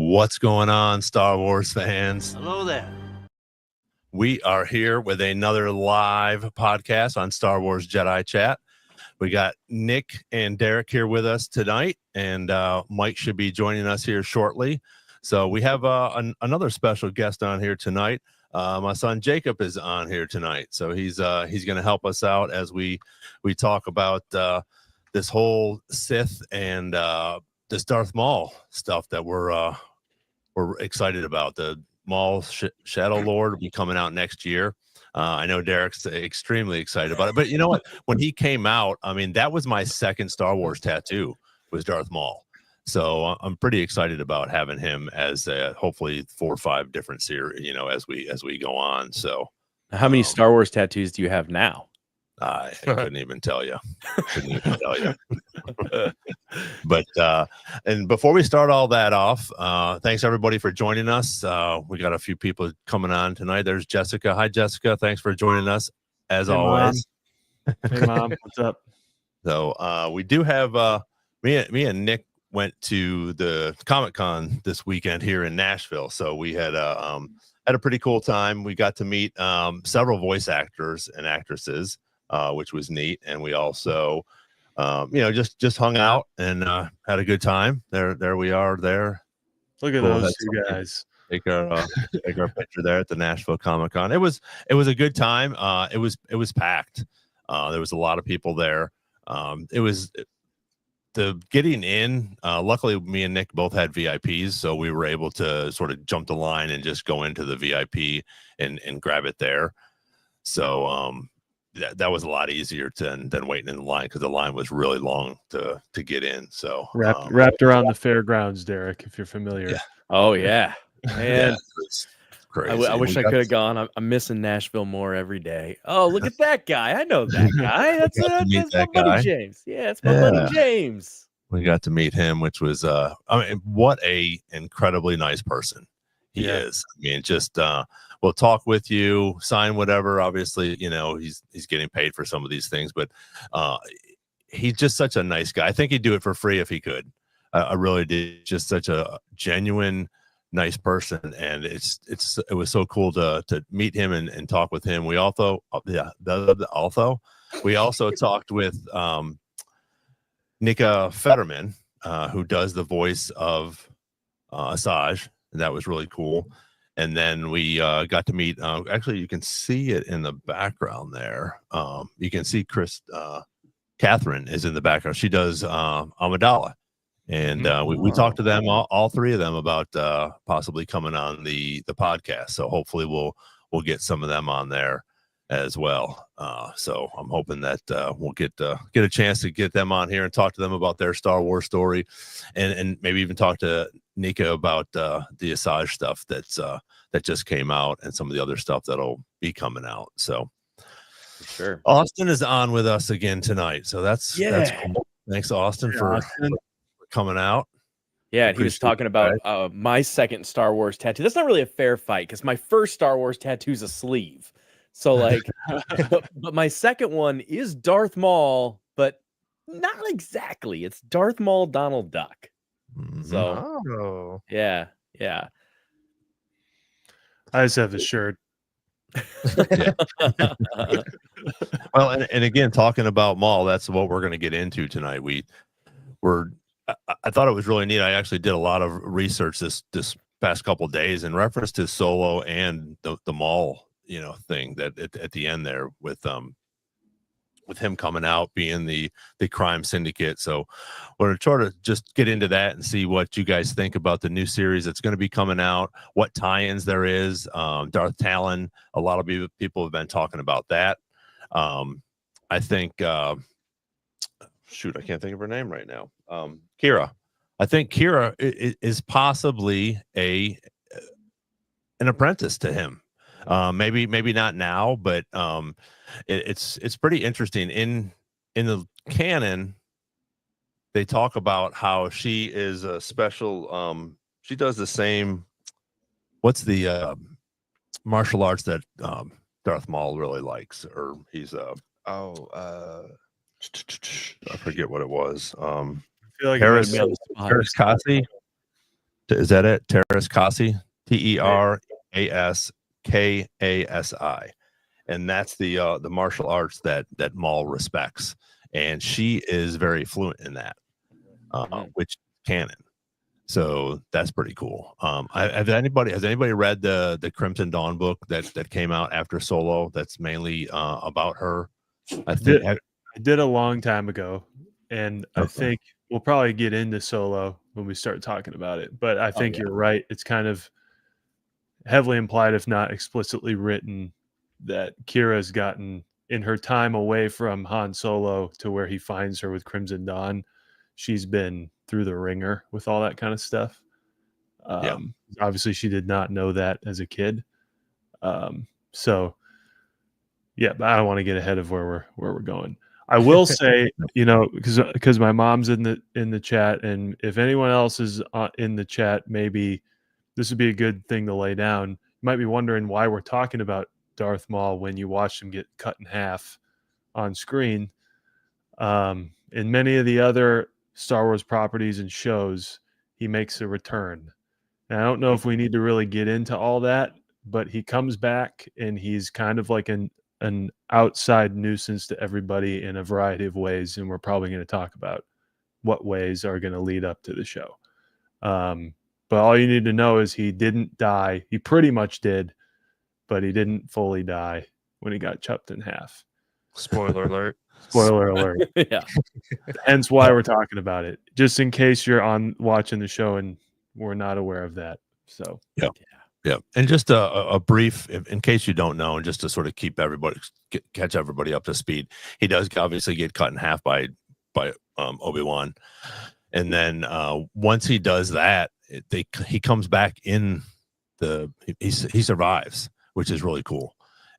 What's going on, Star Wars fans? Hello there. We are here with another live podcast on Star Wars Jedi Chat. We got Nick and Derek here with us tonight, and Mike should be joining us here shortly. So we have another special guest on here tonight. My son Jacob is on here tonight, so he's going to help us out as we talk about this whole Sith and this Darth Maul stuff that we're excited about. The Maul Shadow Lord will be coming out next year. I know Derek's extremely excited about it, but you know what? When he came out, I mean, that was my second Star Wars tattoo, was Darth Maul. So I'm pretty excited about having him as hopefully 4 or 5 different series, you know, as we go on. So how many Star Wars tattoos do you have now? I couldn't even tell you. But and before we start all that off, thanks everybody for joining us. We got a few people coming on tonight. There's Jessica. Hi, Jessica. Thanks for joining us as always. Mom. Hey, Mom. What's up? So we do have me and Nick went to the Comic-Con this weekend here in Nashville. So we had a pretty cool time. We got to meet several voice actors and actresses, which was neat. And we also just hung out and had a good time. There we are there. Look at those two guys. Take our picture there at the Nashville Comic-Con. It was a good time. It was packed. There was a lot of people there. It was the getting in. Luckily, me and Nick both had VIPs, so we were able to sort of jump the line and just go into the VIP and grab it there. So that was a lot easier than waiting in the line, because the line was really long to get in. So wrapped around the fairgrounds, Derek, if you're familiar. Yeah. Oh yeah, man. Yeah, crazy. I wish I could have gone. I'm missing Nashville more every day. Oh, look at that guy. I know that guy. That's my buddy James. Yeah, it's my buddy James. We got to meet him, which was what a incredibly nice person he is. I mean, just we'll talk with you, sign whatever. Obviously, you know, he's getting paid for some of these things, but he's just such a nice guy. I think he'd do it for free if he could. I really did. Just such a genuine, nice person, and it was so cool to meet him and talk with him. We also we also talked with Nika Fetterman, who does the voice of Asajj, and that was really cool. And then we got to meet. Actually, you can see it in the background there. You can see Catherine is in the background. She does Amidala. And we talked to them, all 3 of them, about possibly coming on the podcast. So hopefully we'll get some of them on there as well. So I'm hoping that we'll get a chance to get them on here and talk to them about their Star Wars story, and maybe even talk to Nika about the Asajj stuff that just came out, and some of the other stuff that'll be coming out. So sure, Austin is on with us again tonight. So that's cool. Thanks, Austin, for coming out. Yeah, and he was talking about my second Star Wars tattoo. That's not really a fair fight, because my first Star Wars tattoo is a sleeve. So like, but my second one is Darth Maul, but not exactly. It's Darth Maul Donald Duck. So yeah. I just have the shirt. Well, and again, talking about Maul, that's what we're going to get into tonight. I thought it was really neat. I actually did a lot of research this past couple of days in reference to Solo and the Maul, thing that at the end there with him coming out being the crime syndicate. So we're going to try to just get into that and see what you guys think about the new series that's going to be coming out, what tie-ins there is. Darth Talon, a lot of people have been talking about that. I think I can't think of her name right now. Kira. I think Kira is possibly an apprentice to him. Maybe not now, but it's pretty interesting. In the canon, they talk about how she is a special. She does the same. What's the martial arts that Darth Maul really likes, or he's I forget what it was. I feel like Harris Kasi. Is that it? Teraskasi, Teraskasi, and that's the martial arts that Maul respects, and she is very fluent in that, which is canon. So that's pretty cool. Has anybody read the Crimson Dawn book that came out after Solo? That's mainly about her. I did a long time ago, and I think we'll probably get into Solo when we start talking about it. But I think you're right. It's kind of heavily implied, if not explicitly written, that Kira's gotten, in her time away from Han Solo to where he finds her with Crimson Dawn, she's been through the ringer with all that kind of stuff. Obviously she did not know that as a kid. So yeah, but I don't want to get ahead of where we're going. I will say, because my mom's in the chat, and if anyone else is in the chat, maybe this would be a good thing to lay down. You might be wondering why we're talking about Darth Maul when you watch him get cut in half on screen. In many of the other Star Wars properties and shows, he makes a return. And I don't know if we need to really get into all that, but he comes back and he's kind of like an outside nuisance to everybody in a variety of ways. And we're probably going to talk about what ways are going to lead up to the show. But all you need to know is he didn't die. He pretty much did, but he didn't fully die when he got chopped in half. Spoiler alert. Spoiler alert. Yeah. Hence why we're talking about it, just in case you're watching the show and we're not aware of that. So yeah. And just a brief, in case you don't know, and just to sort of keep catch everybody up to speed, he does obviously get cut in half by Obi-Wan, and then once he does that, he comes back in he survives, which is really cool.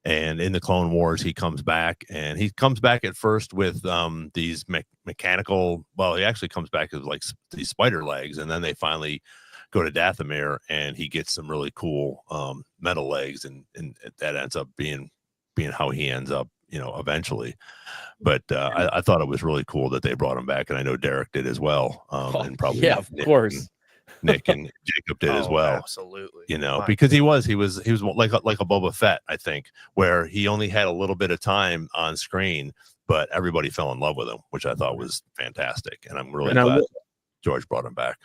And in the Clone Wars, he comes back at first with these mechanical. Well, he actually comes back with like these spider legs, and then they finally go to Dathomir, and he gets some really cool metal legs, and that ends up being how he ends up, eventually. But I thought it was really cool that they brought him back, and I know Derek did as well, and probably of course. Nick and Jacob did as well. Absolutely. Because he was like a Boba Fett, I think, where he only had a little bit of time on screen, but everybody fell in love with him, which I thought was fantastic. And I'm really glad George brought him back.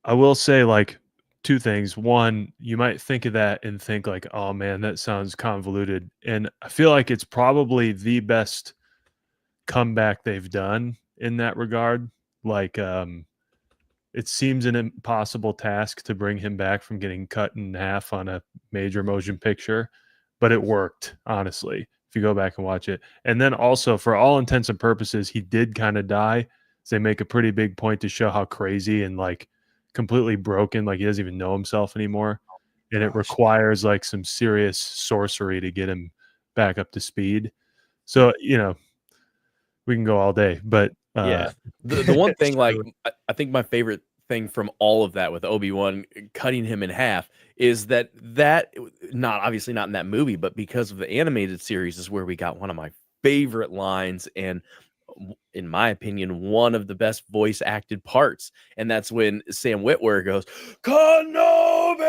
I will say, like, two things. One, you might think of that and think like, oh man, that sounds convoluted. And I feel like it's probably the best comeback they've done in that regard. Like, it seems an impossible task to bring him back from getting cut in half on a major motion picture, but it worked, honestly, if you go back and watch it. And then also, for all intents and purposes, he did kind of die. So they make a pretty big point to show how crazy and like completely broken, like he doesn't even know himself anymore. And it requires like some serious sorcery to get him back up to speed. So, we can go all day, but the one thing, like, I think my favorite thing from all of that with Obi-Wan cutting him in half is that not obviously not in that movie, but because of the animated series is where we got one of my favorite lines, and in my opinion, one of the best voice acted parts. And that's when Sam Witwer goes, Kenobi!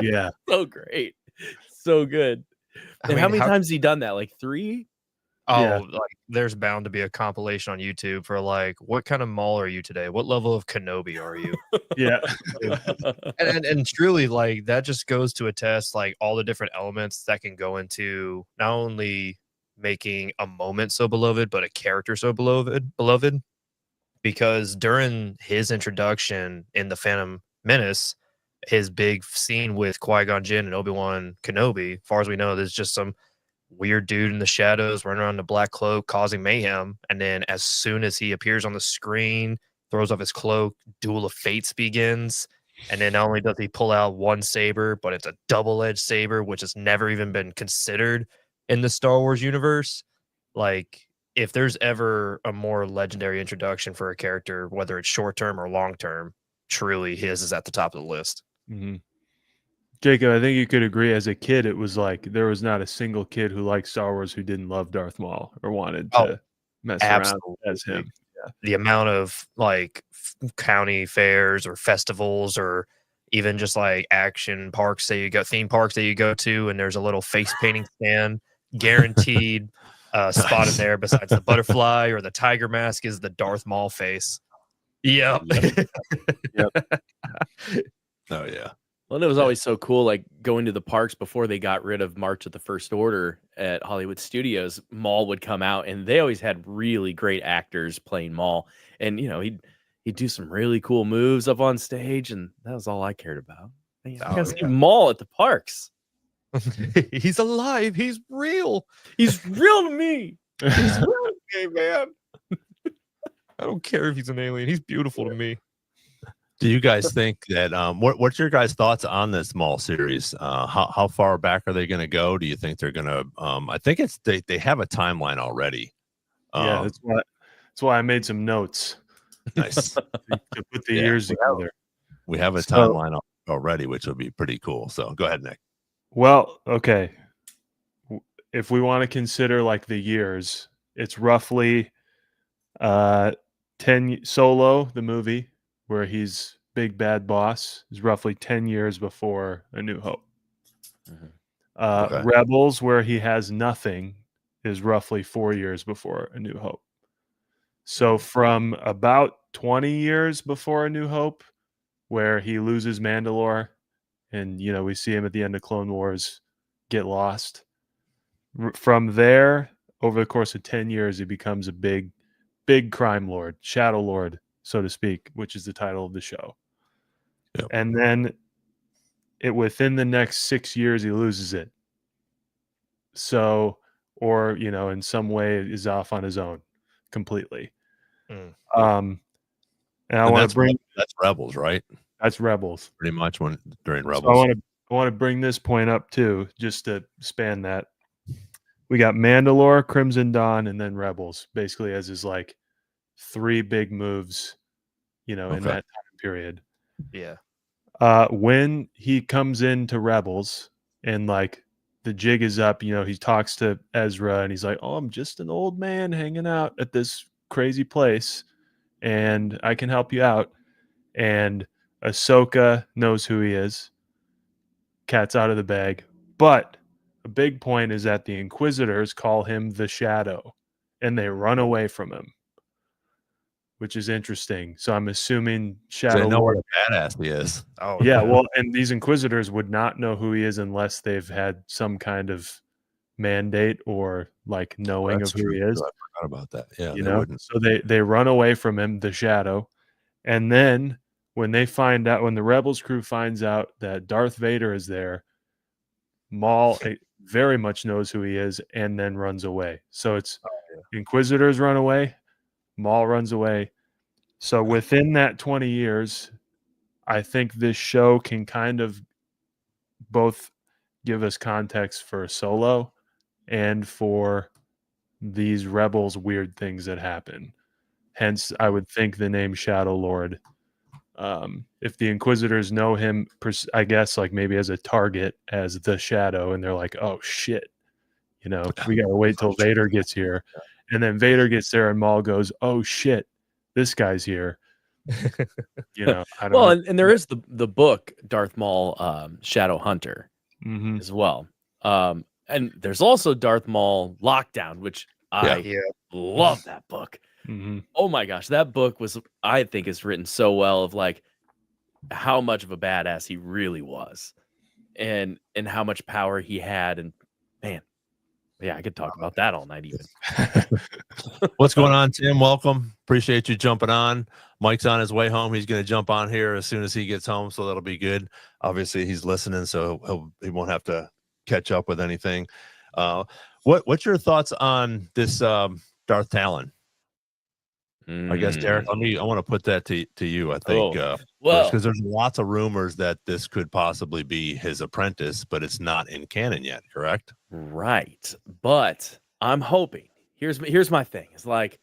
Yeah. So great. So good. And how many times has he done that? Like 3? Like there's bound to be a compilation on YouTube for like, what kind of Maul are you today? What level of Kenobi are you? Yeah. and truly, like, that just goes to attest like all the different elements that can go into not only making a moment so beloved, but a character so beloved. Because during his introduction in the Phantom Menace, his big scene with Qui-Gon Jinn and Obi-Wan Kenobi, as far as we know, there's just some weird dude in the shadows running around in a black cloak causing mayhem. And then as soon as he appears on the screen, throws off his cloak, Duel of Fates begins. And then not only does he pull out one saber, but it's a double-edged saber, which has never even been considered in the Star Wars universe. Like, if there's ever a more legendary introduction for a character, whether it's short-term or long-term, truly his is at the top of the list. Mm-hmm. Jacob, I think you could agree, as a kid, it was like there was not a single kid who liked Star Wars who didn't love Darth Maul or wanted to mess around as him. the amount of like county fairs or festivals or even just like action parks that you go, theme parks that you go to, and there's a little face painting stand, guaranteed spot in there besides the butterfly or the tiger mask is the Darth Maul face. Yep. Yep. Oh yeah. Well, and it was always so cool, like going to the parks before they got rid of March of the First Order at Hollywood Studios. Maul would come out, and they always had really great actors playing Maul. And he'd do some really cool moves up on stage, and that was all I cared about. Man, I gotta see Maul at the parks. He's alive. He's real. He's real to me. He's real to me, man. I don't care if he's an alien. He's beautiful to me. Do you guys think that what's your guys' thoughts on this Maul series? How far back are they going to go? Do you think they're going to? I think it's they have a timeline already. Yeah, that's why I made some notes. Nice to put the years together. We have a timeline already, which will be pretty cool. So go ahead, Nick. Well, okay. If we want to consider like the years, it's roughly 10 Solo, the movie, where he's big bad boss, is roughly 10 years before A New Hope. Rebels, where he has nothing, is roughly 4 years before A New Hope. So from about 20 years before A New Hope, where he loses Mandalore, and we see him at the end of Clone Wars get lost. From there, over the course of 10 years, he becomes a big crime lord, shadow lord, so to speak, which is the title of the show. Yep. And then within the next 6 years, he loses it. So, or, in some way is off on his own completely. And I want to bring that's Rebels, right? That's Rebels. Pretty much during Rebels. So I want to bring this point up too, just to span that. We got Mandalore, Crimson Dawn, and then Rebels, basically as his like 3 big moves, in that time period. Yeah. When he comes into Rebels and like the jig is up, he talks to Ezra and he's like, "Oh, I'm just an old man hanging out at this crazy place and I can help you out." And Ahsoka knows who he is. Cat's out of the bag. But a big point is that the Inquisitors call him the Shadow and they run away from him, which is interesting. So I'm assuming Shadow They know Lord. what a badass he is. Oh, Yeah, well, and these Inquisitors would not know who he is unless they've had some kind of mandate or like knowing of who he is. I forgot about that. Yeah, they wouldn't. So they run away from him, the Shadow. And then when the Rebels crew finds out that Darth Vader is there, Maul very much knows who he is and then runs away. So it's Inquisitors run away, Maul runs away. So within that 20 years, I think this show can kind of both give us context for Solo and for these Rebels weird things that happen. Hence, I would think the name Shadow Lord. If the Inquisitors know him, I guess like maybe as a target, as the Shadow, and they're like, "Oh shit, we gotta wait till Vader gets here," and then Vader gets there, and Maul goes, "Oh shit, this guy's here." I don't know. And there is the book Darth Maul, Shadow Hunter, as well. And there's also Darth Maul Lockdown, which I love that book. Mm-hmm. Oh my gosh, that book I think is written so well of like how much of a badass he really was, and how much power he had, and man, yeah, I could talk about that all night even. What's going on, Tim? Welcome. Appreciate you jumping on. Mike's on his way home. He's going to jump on here as soon as he gets home, so that'll be good. Obviously, he's listening, so he won't have to catch up with anything. What's your thoughts on this Darth Talon? I guess, Derek, I want to put that to you. I think, because there's lots of rumors that this could possibly be his apprentice, but it's not in canon yet, correct? Right. But I'm hoping, here's my thing. It's like,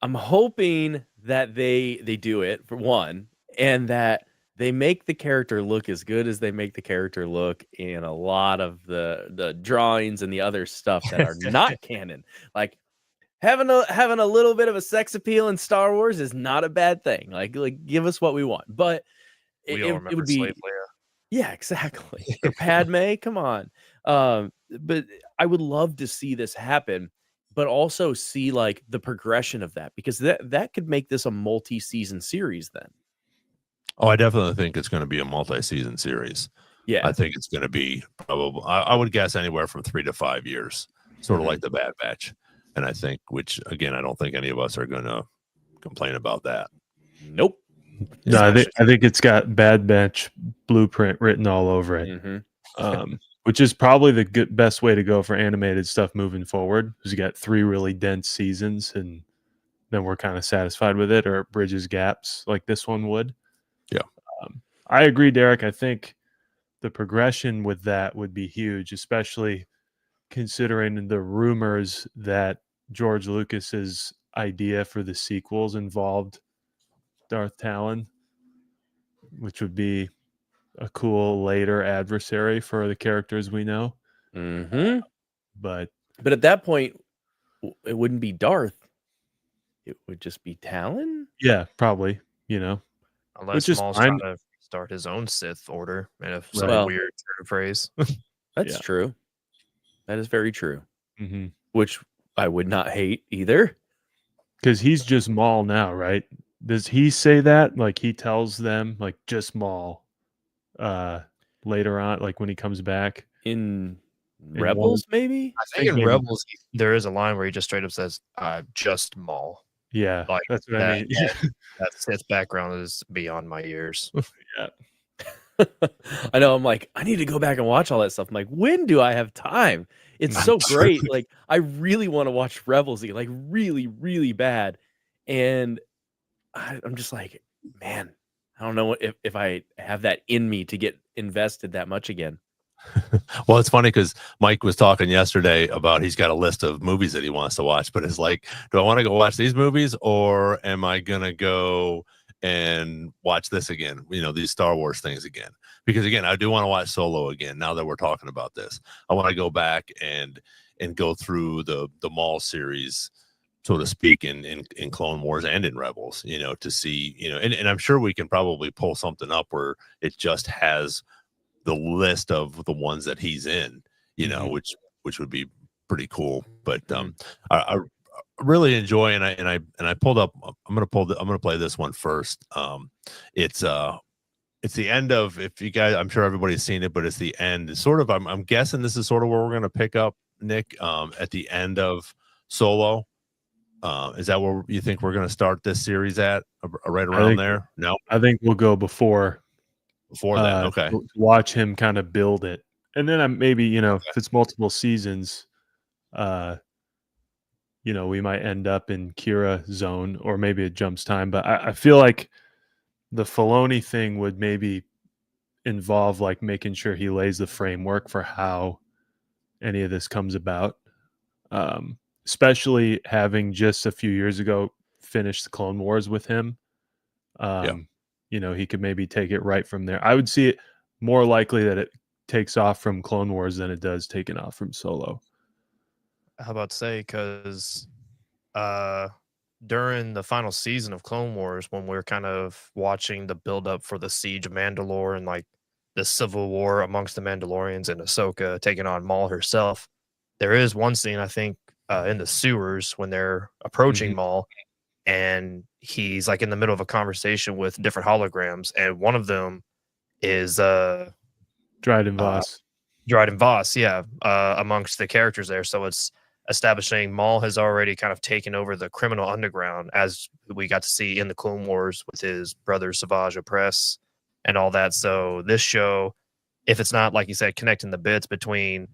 I'm hoping that they do it for one, and that they make the character look as good as they make the character look in a lot of the drawings and the other stuff that are not canon. Like, having a little bit of a sex appeal in Star Wars is not a bad thing. Like give us what we want. But We it all would remember be Slave Leia. yeah, exactly. Or Padme, come on. But I would love to see this happen, but also see like the progression of that, because that could make this a multi-season series then. Oh, I definitely think it's going to be a multi-season series. Yeah. I think it's going to be probably, I would guess anywhere from 3 to 5 years, sort of like the Bad Batch. And I think, which again, I don't think any of us are going to complain about that. Nope. No, I think it's got Bad Batch blueprint written all over it. Which is probably the best way to go for animated stuff moving forward, because you got 3 really dense seasons, and then we're kind of satisfied with it, or it bridges gaps like this one would. Yeah. I agree, Derek. I think the progression with that would be huge, especially considering the rumors that George Lucas's idea for the sequels involved Darth Talon, which would be a cool later adversary for the characters we know. But at that point, it wouldn't be Darth. It would just be Talon. Yeah, probably. You know, unless Maul's trying to start his own Sith order in a some weird turn of phrase. That's true. That is very true. Mm-hmm. Which I would not hate either. Because he's just Maul now, right? Does he say that? Like he tells them, like just Maul. Later on, like when he comes back in Rebels, maybe. I think in Rebels there is a line where he just straight up says, "Just Maul." Yeah, like that's what I mean. That Sith background is beyond my ears. Yeah. I know. I'm like, I need to go back and watch all that stuff. I'm like, when do I have time? It's so great. Like, I really want to watch Rebels again, like really, really bad. And I'm just like, man, I don't know if I have that in me to get invested that much again. Well, it's funny because Mike was talking yesterday about he's got a list of movies that he wants to watch, but it's like, do I want to go watch these movies, or am I gonna go and watch this again? You know, these Star Wars things again. Because again, I do want to watch Solo again. Now that we're talking about this, I want to go back and go through the Maul series, so to speak, in Clone Wars and in Rebels. You know, to see, you know, and I'm sure we can probably pull something up where it just has the list of the ones that he's in, you know, which would be pretty cool. But I really enjoy, and I pulled up. I'm gonna play this one first. It's the end of, if you guys, I'm sure everybody's seen it, but it's the end. It's sort of, I'm guessing this is sort of where we're gonna pick up, Nick, at the end of Solo. Is that where you think we're gonna start this series at? Right around there? No, I think we'll go before that. Okay, watch him kind of build it, and then maybe, you know, if it's multiple seasons, you know, we might end up in Kira zone, or maybe it jumps time. But I feel like the Filoni thing would maybe involve like making sure he lays the framework for how any of this comes about, especially having just a few years ago finished the Clone Wars with him. You know, he could maybe take it right from there. I would see it more likely that it takes off from Clone Wars than it does taking off from Solo. How about to say, because during the final season of Clone Wars, when we're kind of watching the build up for the siege of Mandalore and like the civil war amongst the Mandalorians and Ahsoka taking on Maul herself, there is one scene, I think, in the sewers when they're approaching Maul, and he's like in the middle of a conversation with different holograms, and one of them is Dryden Voss. Dryden Voss, amongst the characters there. So it's establishing Maul has already kind of taken over the criminal underground, as we got to see in the Clone Wars with his brother Savage Opress and all that. So this show, if it's not, like you said, connecting the bits between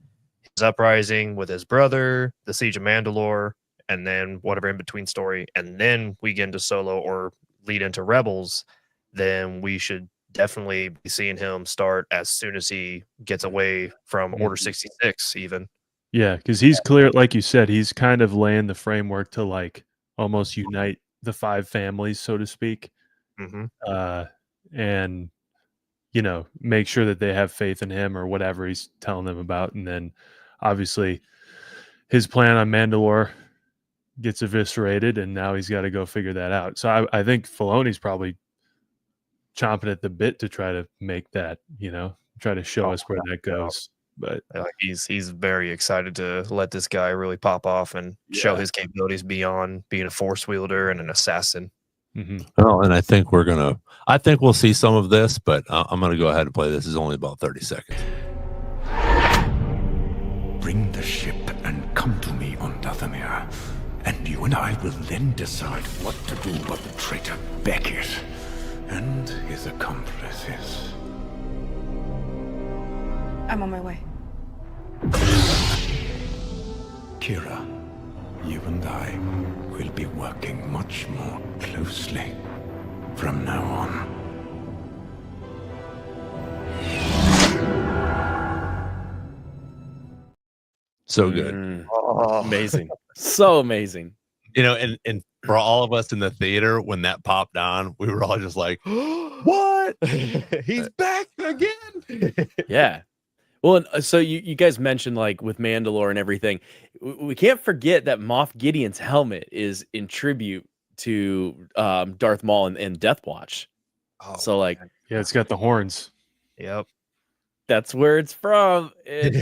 his uprising with his brother, the Siege of Mandalore, and then whatever in between story, and then we get into Solo or lead into Rebels, then we should definitely be seeing him start as soon as he gets away from Order 66 even. Yeah, because he's clear, like you said, he's kind of laying the framework to like almost unite the 5 families, so to speak. And, you know, make sure that they have faith in him or whatever he's telling them about. And then obviously his plan on Mandalore gets eviscerated, and now he's got to go figure that out. So I think Filoni's probably chomping at the bit to try to make that, try to show us where that goes. But he's very excited to let this guy really pop off and show his capabilities beyond being a force wielder and an assassin. Well, and I think we'll see some of this, but I'm gonna go ahead and play this. It's only about 30 seconds. Bring the ship and come to me on Dathomir, and you and I will then decide what to do about the traitor Beckett and his accomplices. I'm on my way. Kira, you and I will be working much more closely from now on. So good. Amazing. So amazing. And for all of us in the theater, when that popped on, we were all just like, what? He's back again. Yeah. Well, and so you guys mentioned like with Mandalore and everything, we can't forget that Moff Gideon's helmet is in tribute to Darth Maul and Death Watch. So like, it's got the horns. Yep. That's where it's from. And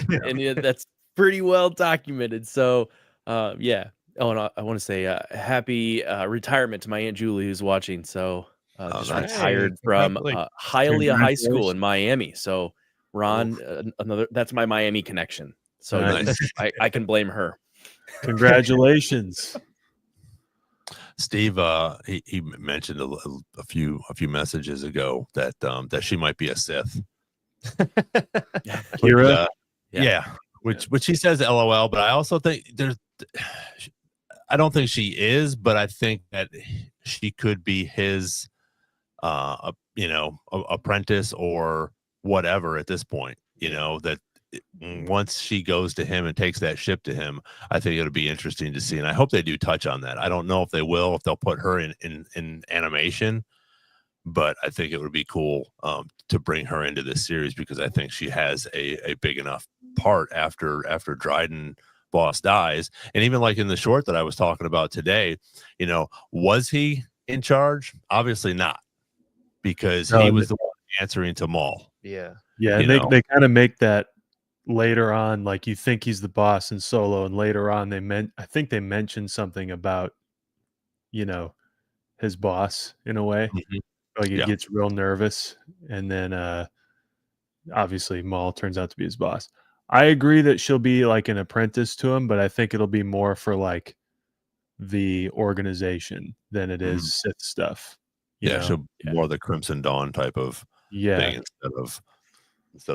that's pretty well documented. So yeah. Oh, and I want to say happy retirement to my Aunt Julie who's watching. So just retired from Hialeah High School in Miami. So Ron, that's my Miami connection. So Nice. I can blame her. Congratulations. Steve, he mentioned a few messages ago that she might be a Sith. Kira? Which he says LOL, but I also think I don't think she is, but I think that she could be his apprentice or whatever at this point, that once she goes to him and takes that ship to him, I think it'll be interesting to see. And I hope they do touch on that. I don't know if they will, if they'll put her in animation, but I think it would be cool to bring her into this series because I think she has a big enough part after Dryden Boss dies. And even like in the short that I was talking about today, was he in charge? Obviously not, because he was the one answering to Maul. Yeah. And they kind of make that later on, like you think he's the boss in Solo, and later on I think they mentioned something about his boss in a way. Like he gets real nervous, and then obviously Maul turns out to be his boss. I agree that she'll be like an apprentice to him, but I think it'll be more for like the organization than it is Sith stuff. She'll more the Crimson Dawn type of thing instead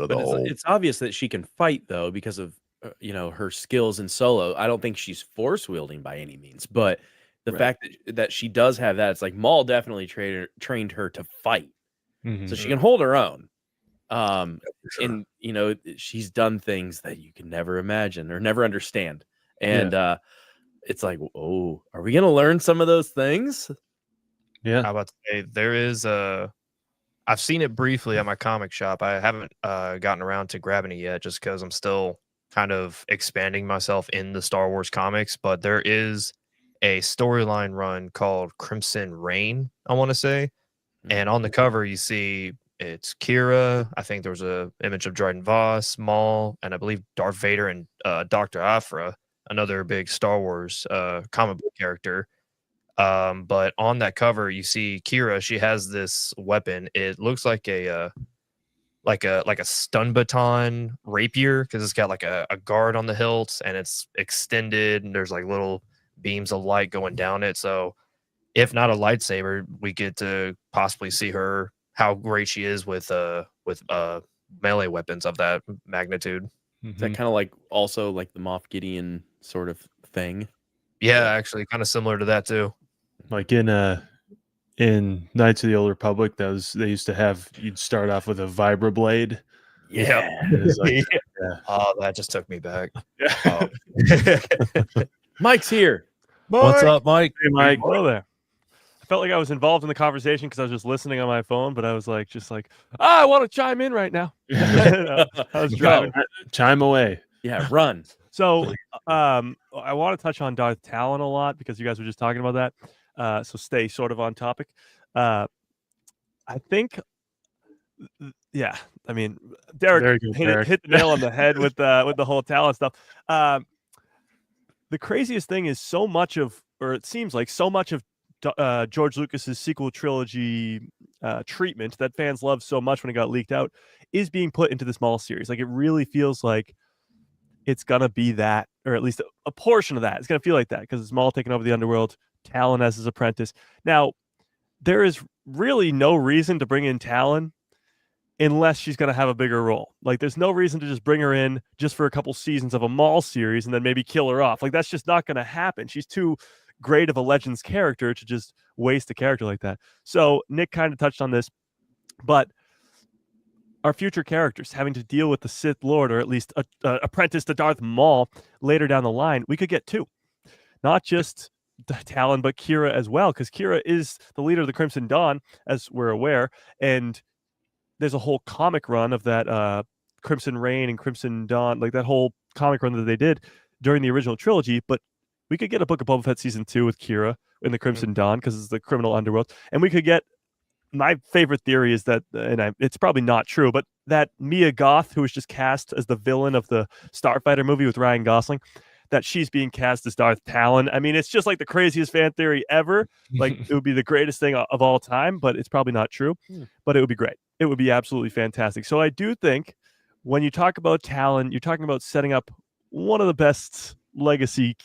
of the old. It's obvious that she can fight though because of her skills in Solo. I don't think she's force wielding by any means, but the fact that she does have that, it's like Maul definitely trained her to fight, so she can hold her own. Sure. And she's done things that you can never imagine or never understand, and it's like, oh, are we gonna learn some of those things? How about to say there is I've seen it briefly at my comic shop. I haven't gotten around to grabbing it yet just because I'm still kind of expanding myself in the Star Wars comics, but there is a storyline run called Crimson Reign, I want to say. And on the cover you see it's Kira. I think there was a image of Dryden Voss, Maul, and I believe Darth Vader and Dr. Aphra, another big Star Wars comic book character. But on that cover, you see Kira. She has this weapon. It looks like a stun baton rapier because it's got like a guard on the hilt and it's extended. And there's like little beams of light going down it. So, if not a lightsaber, we get to possibly see her how great she is with melee weapons of that magnitude. Is that kind of like also like the Moff Gideon sort of thing? Yeah, actually, kind of similar to that too. Like in Knights of the Old Republic, they used to have, you'd start off with a vibroblade. Yeah. Like, Oh, that just took me back. Oh. Mike's here. What's up, Mike? Hey, Mike. Hello there. I felt like I was involved in the conversation because I was just listening on my phone, but I was like, I want to chime in right now. I was driving. Chime away. Yeah, run. So I want to touch on Darth Talon a lot because you guys were just talking about that. So stay sort of on topic. I think, yeah. I mean, Derek There you go, Derek. hit the nail on the head with the whole Talon stuff. The craziest thing is so much of, or it seems like so much of George Lucas's sequel trilogy treatment that fans loved so much when it got leaked out is being put into this Maul series. Like, it really feels like it's gonna be that, or at least a portion of that. It's gonna feel like that because it's Maul taking over the underworld, Talon as his apprentice. Now, there is really no reason to bring in Talon unless she's going to have a bigger role. Like, there's no reason to just bring her in just for a couple seasons of a Maul series and then maybe kill her off. Like, that's just not going to happen. She's too great of a Legends character to just waste a character like that. So Nick kind of touched on this, but our future characters having to deal with the Sith Lord, or at least apprentice to Darth Maul later down the line, we could get two. Not just Talon, but Kira as well, because Kira is the leader of the Crimson Dawn, as we're aware, and there's a whole comic run of that Crimson Reign and Crimson Dawn, like that whole comic run that they did during the original trilogy. But we could get a Book of Boba Fett season 2 with Kira in the Crimson Dawn because it's the criminal underworld, and we could get, my favorite theory is that, and it's probably not true, but that Mia Goth, who was just cast as the villain of the Starfighter movie with Ryan Gosling, that she's being cast as Darth Talon. I mean, it's just like the craziest fan theory ever. Like, it would be the greatest thing of all time, but it's probably not true. But it would be great. It would be absolutely fantastic. So I do think when you talk about Talon, you're talking about setting up one of the best legacy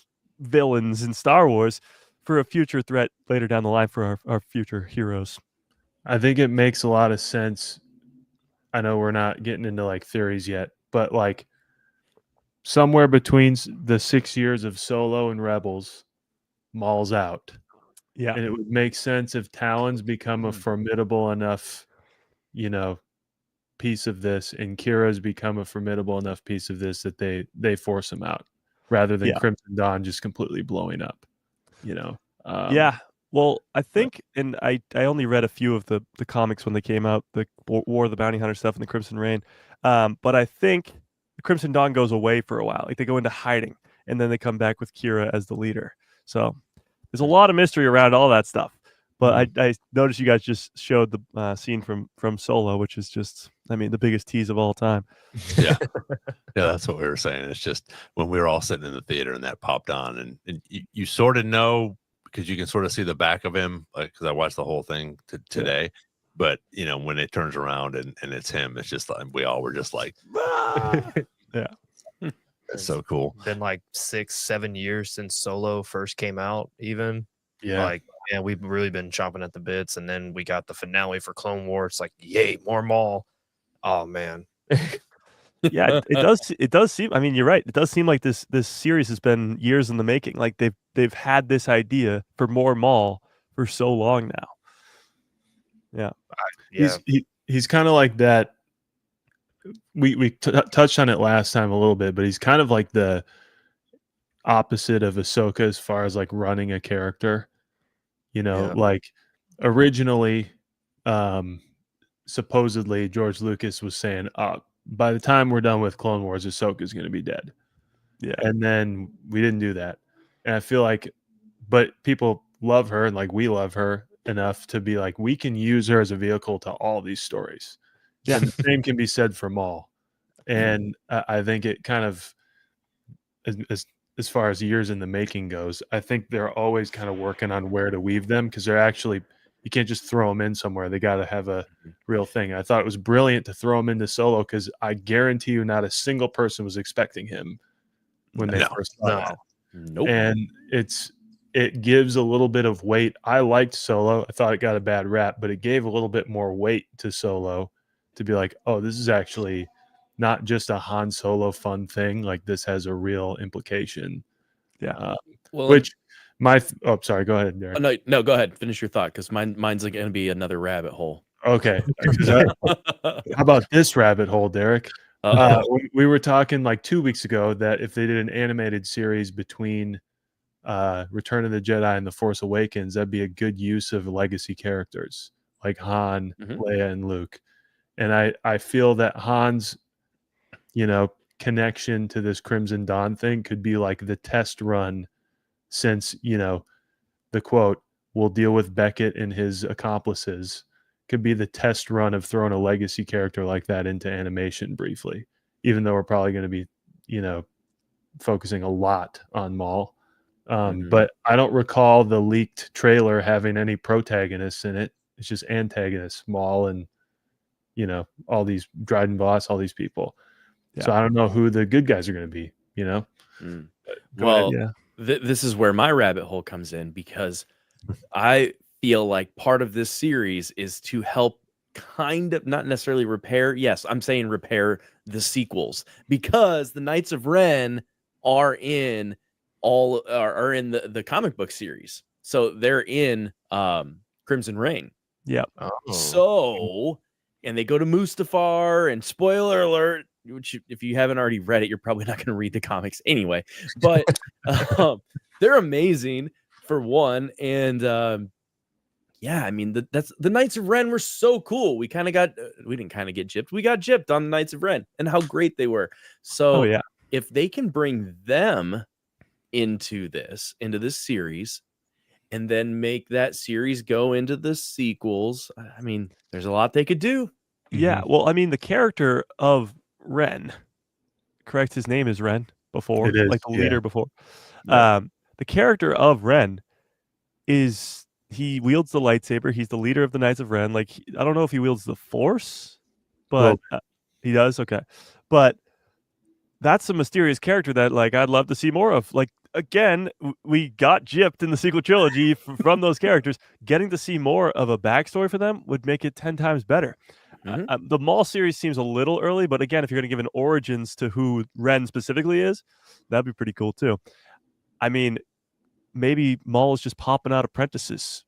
villains in Star Wars for a future threat later down the line for our future heroes. I think it makes a lot of sense. I know we're not getting into like theories yet, but like somewhere between the 6 years of Solo and Rebels, Maul's out. Yeah. And it would make sense if Talon's become a formidable enough, piece of this, and Kira's become a formidable enough piece of this that they force him out rather than Crimson Dawn just completely blowing up, yeah. Well, I think, and I only read a few of the comics when they came out, the War of the Bounty Hunter stuff and the Crimson Reign. But I think the Crimson Dawn goes away for a while. Like, they go into hiding, and then they come back with Kira as the leader. So there's a lot of mystery around all that stuff. But I noticed you guys just showed the scene from Solo, which is just, I mean, the biggest tease of all time. Yeah. Yeah, that's what we were saying. It's just when we were all sitting in the theater and that popped on, and you sort of know, because you can sort of see the back of him, like, because I watched the whole thing today. But when it turns around and it's him, it's just like we all were just like, ah! Yeah, it's so cool. Been like 6-7 years since Solo first came out. Even we've really been chomping at the bits, and then we got the finale for Clone Wars. It's like, yay, more Maul. Oh man. Yeah, it does seem, I mean, you're right, it does seem like this series has been years in the making. Like, they've had this idea for more Maul for so long now. He's kind of like that. We touched on it last time a little bit, but he's kind of like the opposite of Ahsoka as far as like running a character. Like, originally, supposedly George Lucas was saying, by the time we're done with Clone Wars, Ahsoka's going to be dead. Yeah. And then we didn't do that. And I feel like, but people love her, and like we love her enough to be like, we can use her as a vehicle to all these stories. Yeah. And the same can be said for Maul. And I think it kind of, as far as years in the making goes, I think they're always kind of working on where to weave them, because they're actually, you can't just throw them in somewhere. They got to have a real thing. I thought it was brilliant to throw him into Solo, because I guarantee you not a single person was expecting him when they first saw it. Nope. And it gives a little bit of weight. I liked Solo. I thought it got a bad rap, but it gave a little bit more weight to Solo to be like, oh, this is actually not just a Han Solo fun thing. Like, this has a real implication. Yeah. Sorry, go ahead, Derek. No, go ahead. Finish your thought, because mine's going to be another rabbit hole. Okay. How about this rabbit hole, Derek? We were talking like 2 weeks ago that if they did an animated series between Return of the Jedi and The Force Awakens, that'd be a good use of legacy characters like Han, Leia, and Luke. And I feel that Han's, connection to this Crimson Dawn thing could be like the test run, since, you know, the quote, "We'll deal with Beckett and his accomplices," could be the test run of throwing a legacy character like that into animation briefly, even though we're probably going to be, you know, focusing a lot on Maul. But I don't recall the leaked trailer having any protagonists in it. It's just antagonists, Maul and, you know, all these Dryden Voss, all these people. Yeah. So I don't know who the good guys are going to be, you know? Well, Yeah. this is where my rabbit hole comes in, because I feel like part of this series is to help kind of, not necessarily repair. Yes, I'm saying repair the sequels, because the Knights of Ren are in the comic book series. So they're in Crimson Reign. Yeah. Oh. So, and they go to Mustafar, and spoiler alert, which if you haven't already read it, you're probably not going to read the comics anyway, but they're amazing for one. And yeah, I mean, that's the Knights of Ren were so cool. We didn't kind of get gypped. We got gypped on the Knights of Ren and how great they were. So yeah. if they can bring them into this series, and then make that series go into the sequels, I mean, there's a lot they could do. Yeah. Well, I mean, the character of Ren, correct? His name is Ren before, It is, like the yeah. leader before. Right. The character of Ren he wields the lightsaber. He's the leader of the Knights of Ren. Like, I don't know if he wields the Force, but he does. Okay. But that's a mysterious character that, like, I'd love to see more of. Like, again, we got gypped in the sequel trilogy from those characters. Getting to see more of a backstory for them would make it 10 times better. The Maul series seems a little early, but again, if you're going to give an origins to who Ren specifically is, that'd be pretty cool too. I mean, maybe Maul is just popping out apprentices.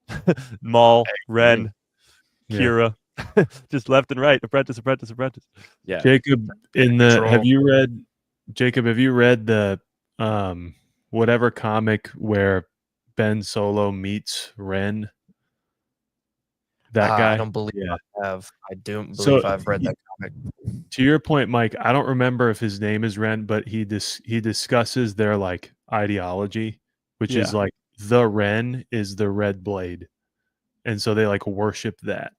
Maul, Ren, Kira, just left and right, apprentice. Yeah. Jacob, have you read the whatever comic where Ben Solo meets Ren? That guy? I don't believe Yeah. I have. I don't believe I've read that comic. To your point, Mike, I don't remember if his name is Ren, but he discusses their like ideology, which is like the Ren is the red blade, and so they like worship that,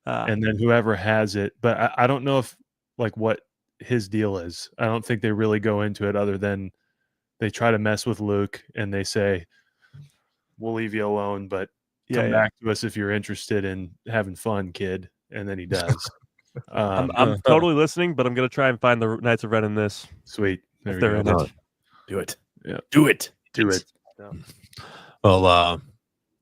and then whoever has it. But I don't know if like what his deal is. I don't think they really go into it, other than they try to mess with Luke and they say, "We'll leave you alone, but come back to us if you're interested in having fun, kid." And then he does. I'm totally listening, but I'm going to try and find the Knights of Ren in this. Sweet. If they're in it. Do it. Yeah. Do it. Well,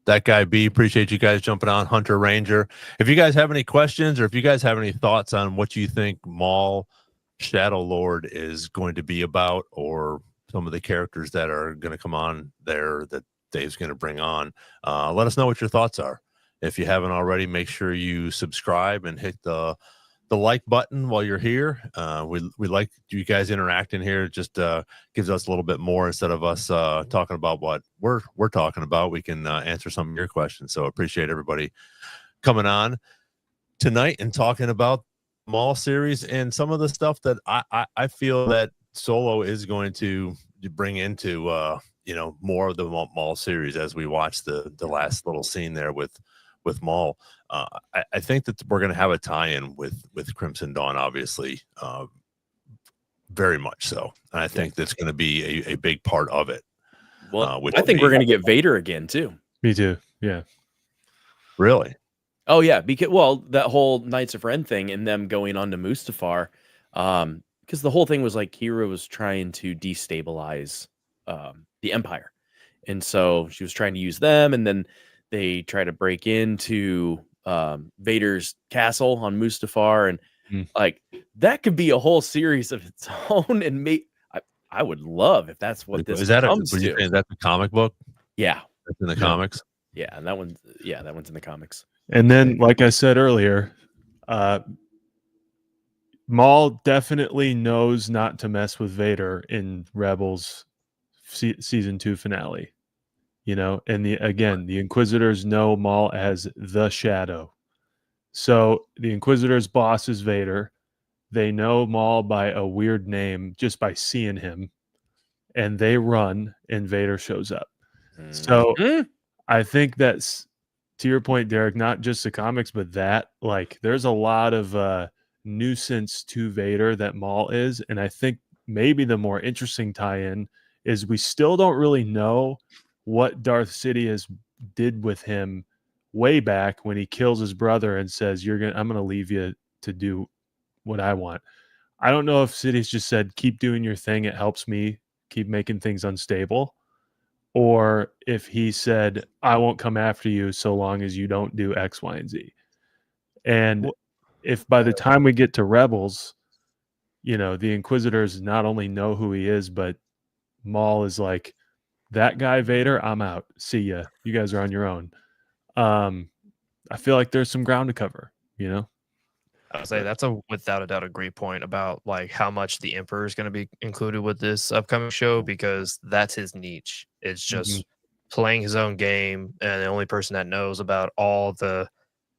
that guy B, appreciate you guys jumping on. Hunter Ranger. If you guys have any questions, or if you guys have any thoughts on what you think Maul Shadow Lord is going to be about, or some of the characters that are going to come on there that Dave's going to bring on, let us know what your thoughts are. If you haven't already, make sure you subscribe and hit the like button while you're here. We like you guys interacting here. It just gives us a little bit more, instead of us talking about what we're talking about. We can answer some of your questions. So appreciate everybody coming on tonight and talking about Maul series and some of the stuff that I feel that Solo is going to bring into more of the Maul series, as we watch the last little scene there with Maul. I think that we're going to have a tie-in with Crimson Dawn, obviously, very much so. And I think that's going to be a big part of it. Well, I think we're going to get Vader again too. Me too. Yeah. Really? Oh yeah, because that whole Knights of Ren thing and them going on to Mustafar, because the whole thing was like Kira was trying to destabilize the Empire, and so she was trying to use them, and then they try to break into Vader's castle on Mustafar, and like that could be a whole series of its own. And I would love if that's what this comes to. Is that the comic book? Yeah, that's in the comics. Yeah, and that one's in the comics. And then, like I said earlier, Maul definitely knows not to mess with Vader in Rebels season 2 finale. And the Inquisitors know Maul as the Shadow. So the Inquisitors' boss is Vader, They know Maul by a weird name just by seeing him, and they run, and Vader shows up. So I think that's, to your point, Derek, not just the comics, but that, like, there's a lot of nuisance to Vader that Maul is. And I think maybe the more interesting tie-in is we still don't really know what Darth Sidious did with him way back when he kills his brother and says, I'm gonna leave you to do what I want. I don't know if Sidious just said, keep doing your thing, it helps me keep making things unstable, or if he said, I won't come after you so long as you don't do X, Y, and Z. And if by the time we get to Rebels, the Inquisitors not only know who he is, but Maul is like, that guy Vader, I'm out. See ya. You guys are on your own. I feel like there's some ground to cover, I would say that's without a doubt a great point about like how much the Emperor is going to be included with this upcoming show, because that's his niche. It's just playing his own game, and the only person that knows about all the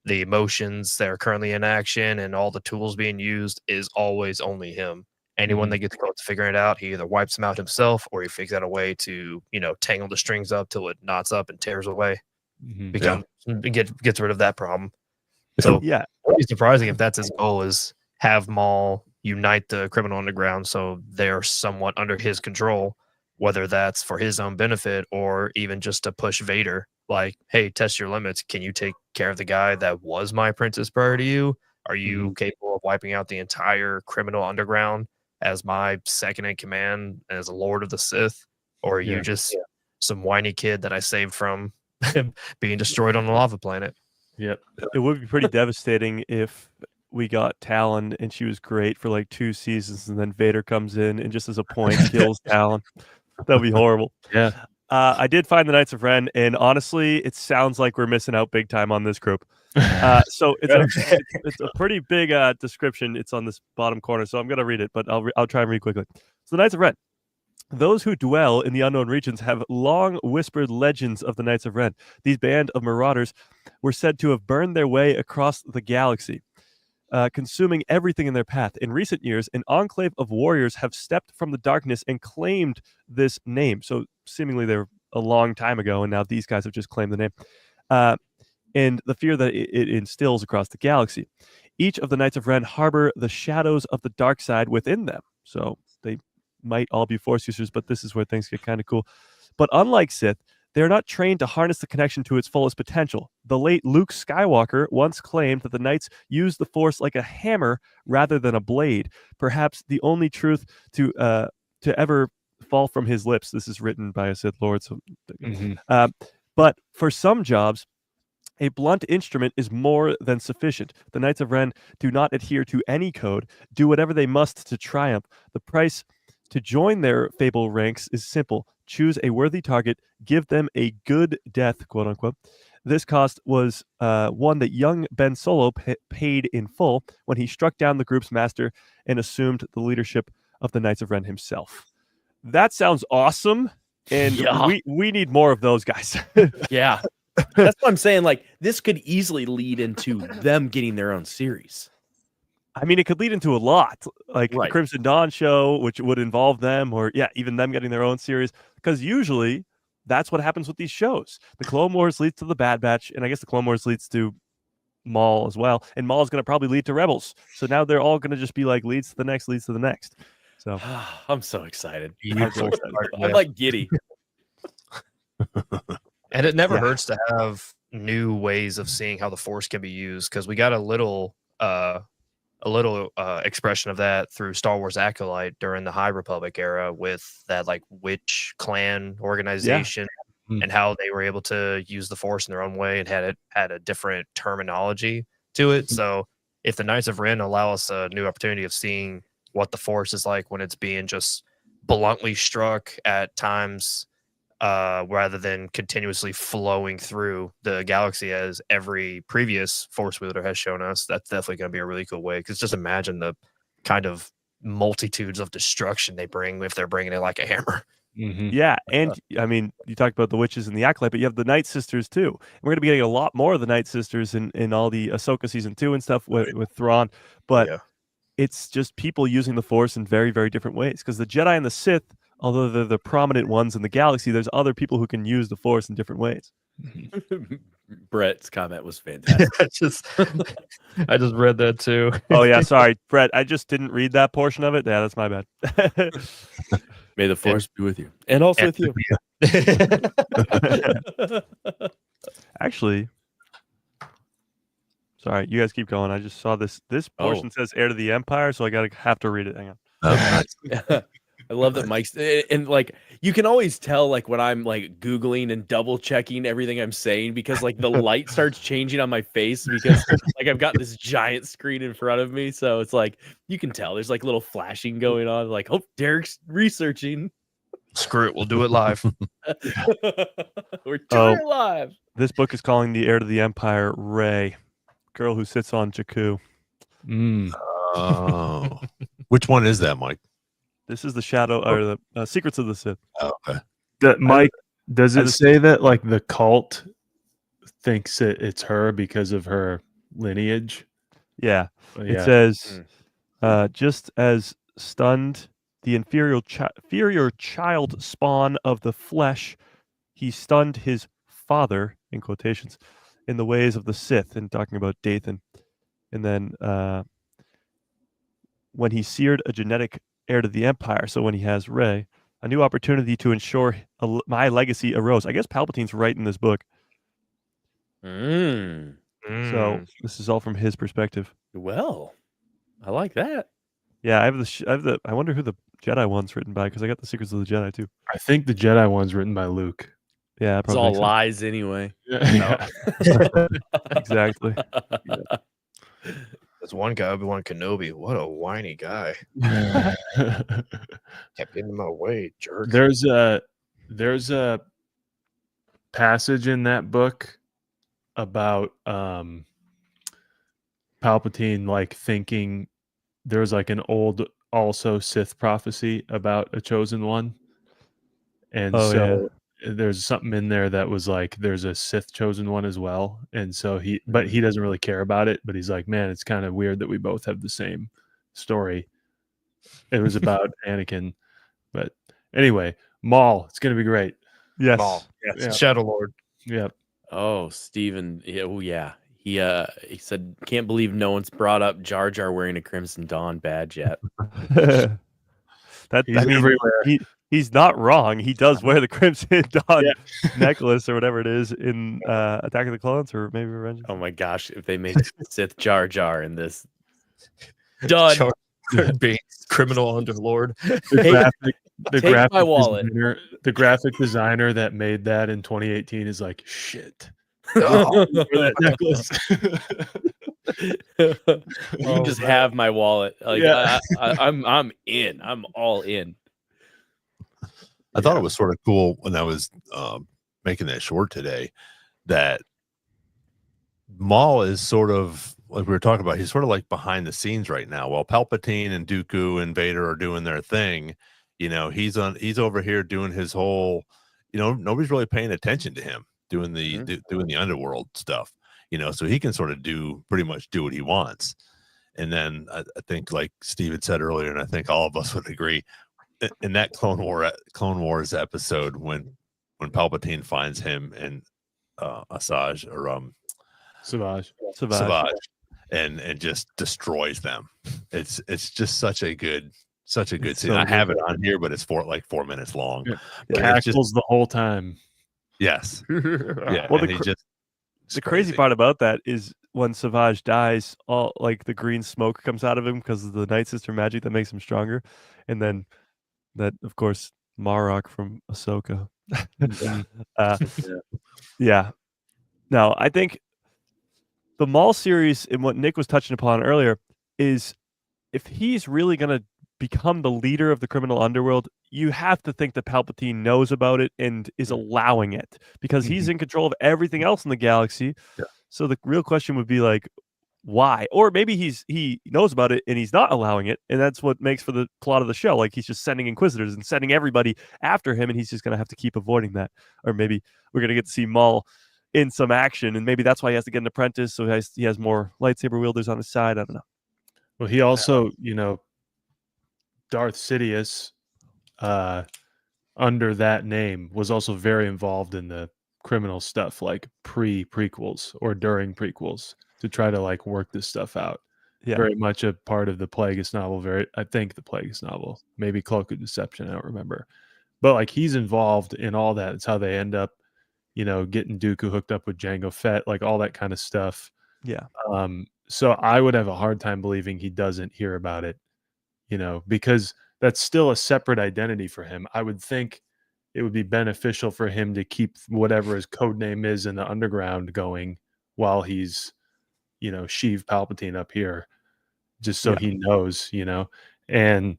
emotions that are currently in action and all the tools being used is always only him. Anyone that gets close to figuring it out, he either wipes them out himself, or he figures out a way to tangle the strings up till it knots up and tears away. Gets rid of that problem. So Yeah. it would be surprising if that's his goal, is have Maul unite the criminal underground so they're somewhat under his control, whether that's for his own benefit or even just to push Vader. Like, hey, test your limits. Can you take care of the guy that was my apprentice prior to you? Are you capable of wiping out the entire criminal underground as my second in command as a Lord of the Sith? Or are you just some whiny kid that I saved from being destroyed on a lava planet? Yep. It would be pretty devastating if we got Talon and she was great for like 2 seasons, and then Vader comes in and just as a point kills Talon. That'd be horrible. Yeah. I did find the Knights of Ren, and honestly, it sounds like we're missing out big time on this group. So it's a pretty big description. It's on this bottom corner, so I'm gonna read it, but I'll try and read quickly. So the Knights of Ren. Those who dwell in the unknown regions have long whispered legends of the Knights of Ren. These band of marauders were said to have burned their way across the galaxy, consuming everything in their path. In recent years, an enclave of warriors have stepped from the darkness and claimed this name. So seemingly they were a long time ago, and now these guys have just claimed the name. And the fear that it instills across the galaxy. Each of the Knights of Ren harbor the shadows of the dark side within them. So they might all be Force users, but this is where things get kind of cool. But unlike Sith, they're not trained to harness the connection to its fullest potential. The late Luke Skywalker once claimed that the Knights use the Force like a hammer rather than a blade. Perhaps the only truth to ever fall from his lips. This is written by a Sith Lord. So, but for some jobs, a blunt instrument is more than sufficient. The Knights of Ren do not adhere to any code, do whatever they must to triumph. The price to join their fable ranks is simple. Choose a worthy target, give them a good death, quote unquote. This cost was one that young Ben Solo paid in full when he struck down the group's master and assumed the leadership of the Knights of Ren himself. That sounds awesome, and we need more of those guys. Yeah. That's what I'm saying. Like, this could easily lead into them getting their own series. I mean, it could lead into a lot, like the Crimson Dawn show, which would involve them, or even them getting their own series. Because usually that's what happens with these shows. The Clone Wars leads to the Bad Batch, and I guess the Clone Wars leads to Maul as well. And Maul is going to probably lead to Rebels. So now they're all going to just be like leads to the next, leads to the next. So I'm so excited. I'm like giddy. And it never hurts to have new ways of seeing how the Force can be used, because we got a little expression of that through Star Wars Acolyte during the High Republic era with that like witch clan organization and how they were able to use the Force in their own way and had a different terminology to it. So if the Knights of Ren allow us a new opportunity of seeing what the Force is like when it's being just bluntly struck at times, rather than continuously flowing through the galaxy as every previous Force wielder has shown us, that's definitely going to be a really cool way. Because just imagine the kind of multitudes of destruction they bring if they're bringing it like a hammer. Yeah, and I mean, you talked about the witches and the Acolyte, but you have the Night Sisters too. And we're going to be getting a lot more of the Night Sisters in all the Ahsoka season 2 and stuff with Thrawn. But it's just people using the Force in very, very different ways. Because the Jedi and the Sith, although they're the prominent ones in the galaxy, there's other people who can use the Force in different ways. Brett's comment was fantastic. I just read that too. Oh yeah, sorry, Brett. I just didn't read that portion of it. Yeah, that's my bad. May the Force be with you, and also with you. Actually, sorry, you guys keep going. I just saw this. This portion says "Heir to the Empire," so I have to read it. Hang on. I love that Mike's and like you can always tell like when I'm like Googling and double checking everything I'm saying because like the light starts changing on my face because like I've got this giant screen in front of me. So it's like you can tell there's like little flashing going on. Like, oh, Derek's researching. Screw it, we'll do it live. We're doing it live. This book is calling the heir to the Empire Rey, girl who sits on Jakku. Oh, which one is that, Mike? This is the Shadow or the Secrets of the Sith. Oh, okay. Mike, does it say that like the cult thinks it's her because of her lineage? Yeah. It says, just as stunned the inferior child spawn of the flesh, he stunned his father, in quotations, in the ways of the Sith, and talking about Dathan. And then when he seared a genetic heir to the Empire, so when he has Rey, a new opportunity to ensure my legacy arose. I guess Palpatine's writing this book. So this is all from his perspective. Well, I like that. Yeah, I have the. I wonder who the Jedi one's written by because I got the Secrets of the Jedi too. I think the Jedi one's written by Luke. Yeah, it's all lies anyway. Yeah. Exactly. Yeah. There's one guy, Obi-Wan Kenobi. What a whiny guy. Kept getting in my way, jerk. There's a passage in that book about Palpatine like thinking there was like an old also Sith prophecy about a chosen one. And there's something in there that was like there's a Sith chosen one as well, and so he doesn't really care about it, but he's like, man, it's kind of weird that we both have the same story. It was about Anakin, but anyway, Maul, it's gonna be great. Yes, Maul. Yes. Yeah. Shadow Lord. Yep. Oh, Steven. Oh yeah. He said, can't believe no one's brought up Jar Jar wearing a Crimson Dawn badge yet. He's everywhere. He's not wrong. He does wear the Crimson Dawn necklace or whatever it is in Attack of the Clones or maybe Revenge. Oh my gosh, if they make Sith Jar Jar in this. Done. Being criminal underlord. The graphic designer that made that in 2018 is like, shit. Oh, that necklace. You can just have my wallet. Like I'm in. I'm all in. I thought it was sort of cool when I was making that short today that Maul is sort of like we were talking about. He's sort of like behind the scenes right now. While Palpatine and Dooku and Vader are doing their thing, you know, he's over here doing his whole. You know, nobody's really paying attention to him doing the underworld stuff. You know, so he can sort of pretty much do what he wants. And then I think, like Steven said earlier, and I think all of us would agree. In that Clone Wars episode, when Palpatine finds him and Savage and just destroys them, it's just such a good scene. So I have it on here, but it's 4 minutes long. Cackles the whole time. Yes, yeah. Well, the crazy part about that is when Savage dies, all like the green smoke comes out of him because of the Night Sister magic that makes him stronger, and then. That, of course, Marok from Ahsoka. Yeah. Now, I think the Maul series and what Nick was touching upon earlier is if he's really going to become the leader of the criminal underworld, you have to think that Palpatine knows about it and is allowing it because he's in control of everything else in the galaxy. Yeah. So the real question would be like, why? Or maybe he knows about it and he's not allowing it, and that's what makes for the plot of the show. Like he's just sending Inquisitors and sending everybody after him, and he's just gonna have to keep avoiding that. Or maybe we're gonna get to see Maul in some action, and maybe that's why he has to get an apprentice, so he has more lightsaber wielders on his side. I don't know. Well, he also, Darth Sidious, under that name, was also very involved in the criminal stuff, like prequels or during prequels, to try to like work this stuff out. Yeah. Very much a part of the Plagueis novel. I think the Plagueis novel, maybe Cloak of Deception. I don't remember, but like he's involved in all that. It's how they end up, getting Dooku hooked up with Jango Fett, like all that kind of stuff. Yeah. So I would have a hard time believing he doesn't hear about it, because that's still a separate identity for him. I would think it would be beneficial for him to keep whatever his code name is in the underground going while he's, Sheev Palpatine up here, just so he knows, and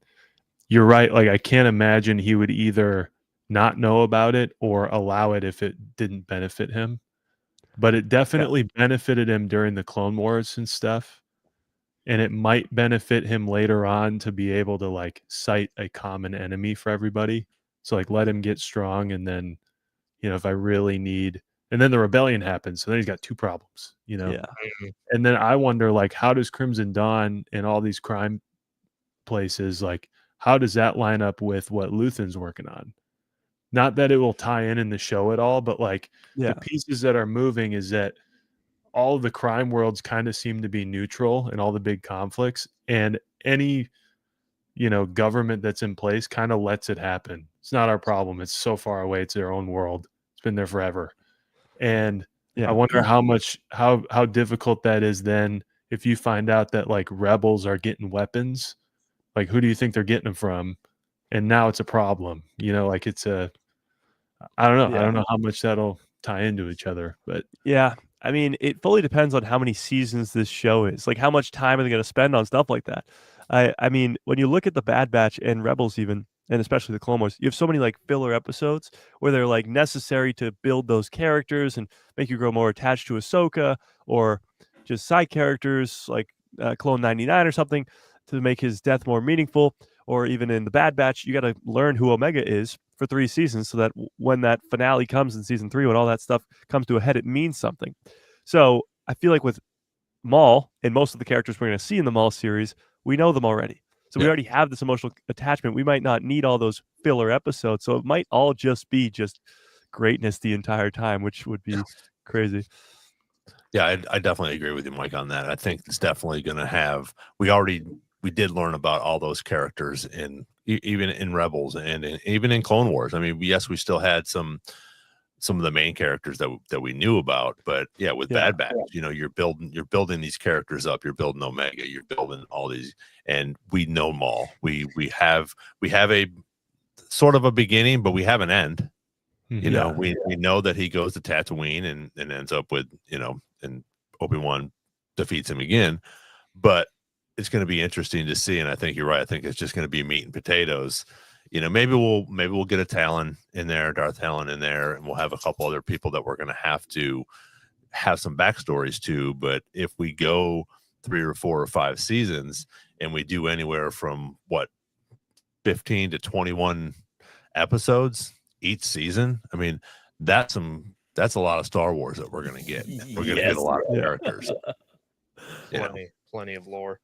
you're right. Like, I can't imagine he would either not know about it or allow it if it didn't benefit him. But it definitely benefited him during the Clone Wars and stuff. And it might benefit him later on to be able to like cite a common enemy for everybody. So like let him get strong, and then, if I really need, and then the rebellion happens, so then he's got two problems, Yeah. And then I wonder, like, how does Crimson Dawn and all these crime places, like, how does that line up with what Luthen's working on? Not that it will tie in the show at all, but like the pieces that are moving is that all of the crime worlds kind of seem to be neutral in all the big conflicts, and any, government that's in place kind of lets it happen. It's not our problem. It's so far away. It's their own world. It's been there forever. And I wonder how difficult that is then if you find out that like rebels are getting weapons. Like, who do you think they're getting them from? And now it's a problem, like I don't know. I don't know how much that'll tie into each other, but yeah. I mean, it fully depends on how many seasons this show is. Like, how much time are they going to spend on stuff like that? I mean, when you look at the Bad Batch and Rebels, even, and especially the Clone Wars, you have so many like filler episodes where they're like necessary to build those characters and make you grow more attached to Ahsoka, or just side characters like Clone 99 or something to make his death more meaningful. Or even in the Bad Batch, you got to learn who Omega is for 3 seasons so that when that finale comes in season 3, when all that stuff comes to a head, it means something. So I feel like with Maul and most of the characters we're going to see in the Maul series, we know them already. So we already have this emotional attachment. We might not need all those filler episodes. So it might all just be just greatness the entire time, which would be crazy. Yeah, I definitely agree with you, Mike, on that. I think it's definitely going to have. We did learn about all those characters even in Rebels and even in Clone Wars. I mean, yes, we still had some of the main characters that we knew about, but with Bad Batch, you're building these characters up. You're building Omega. You're building all these, and we know Maul. We have a sort of a beginning, but we have an end. We know that he goes to Tatooine and ends up with and Obi-Wan defeats him again, but it's going to be interesting to see. And I think you're right. I think it's just going to be meat and potatoes. Maybe we'll get a Talon in there, Darth Talon in there, and we'll have a couple other people that we're going to have some backstories to. But if we go 3 or 4 or 5 seasons and we do anywhere from 15 to 21 episodes each season, I mean, that's a lot of Star Wars that we're going to get. We're going to get a lot of characters. Plenty of lore.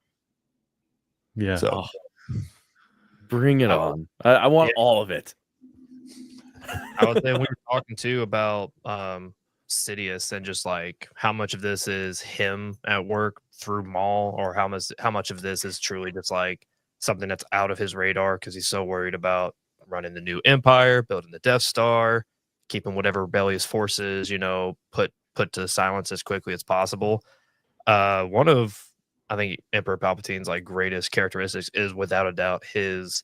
Yeah. So bring it on. I want all of it. I would say we were talking too about Sidious and just like how much of this is him at work through Maul, or how much of this is truly just like something that's out of his radar because he's so worried about running the new Empire, building the Death Star, keeping whatever rebellious forces, put to silence as quickly as possible. One of, I think, Emperor Palpatine's like greatest characteristics is without a doubt his,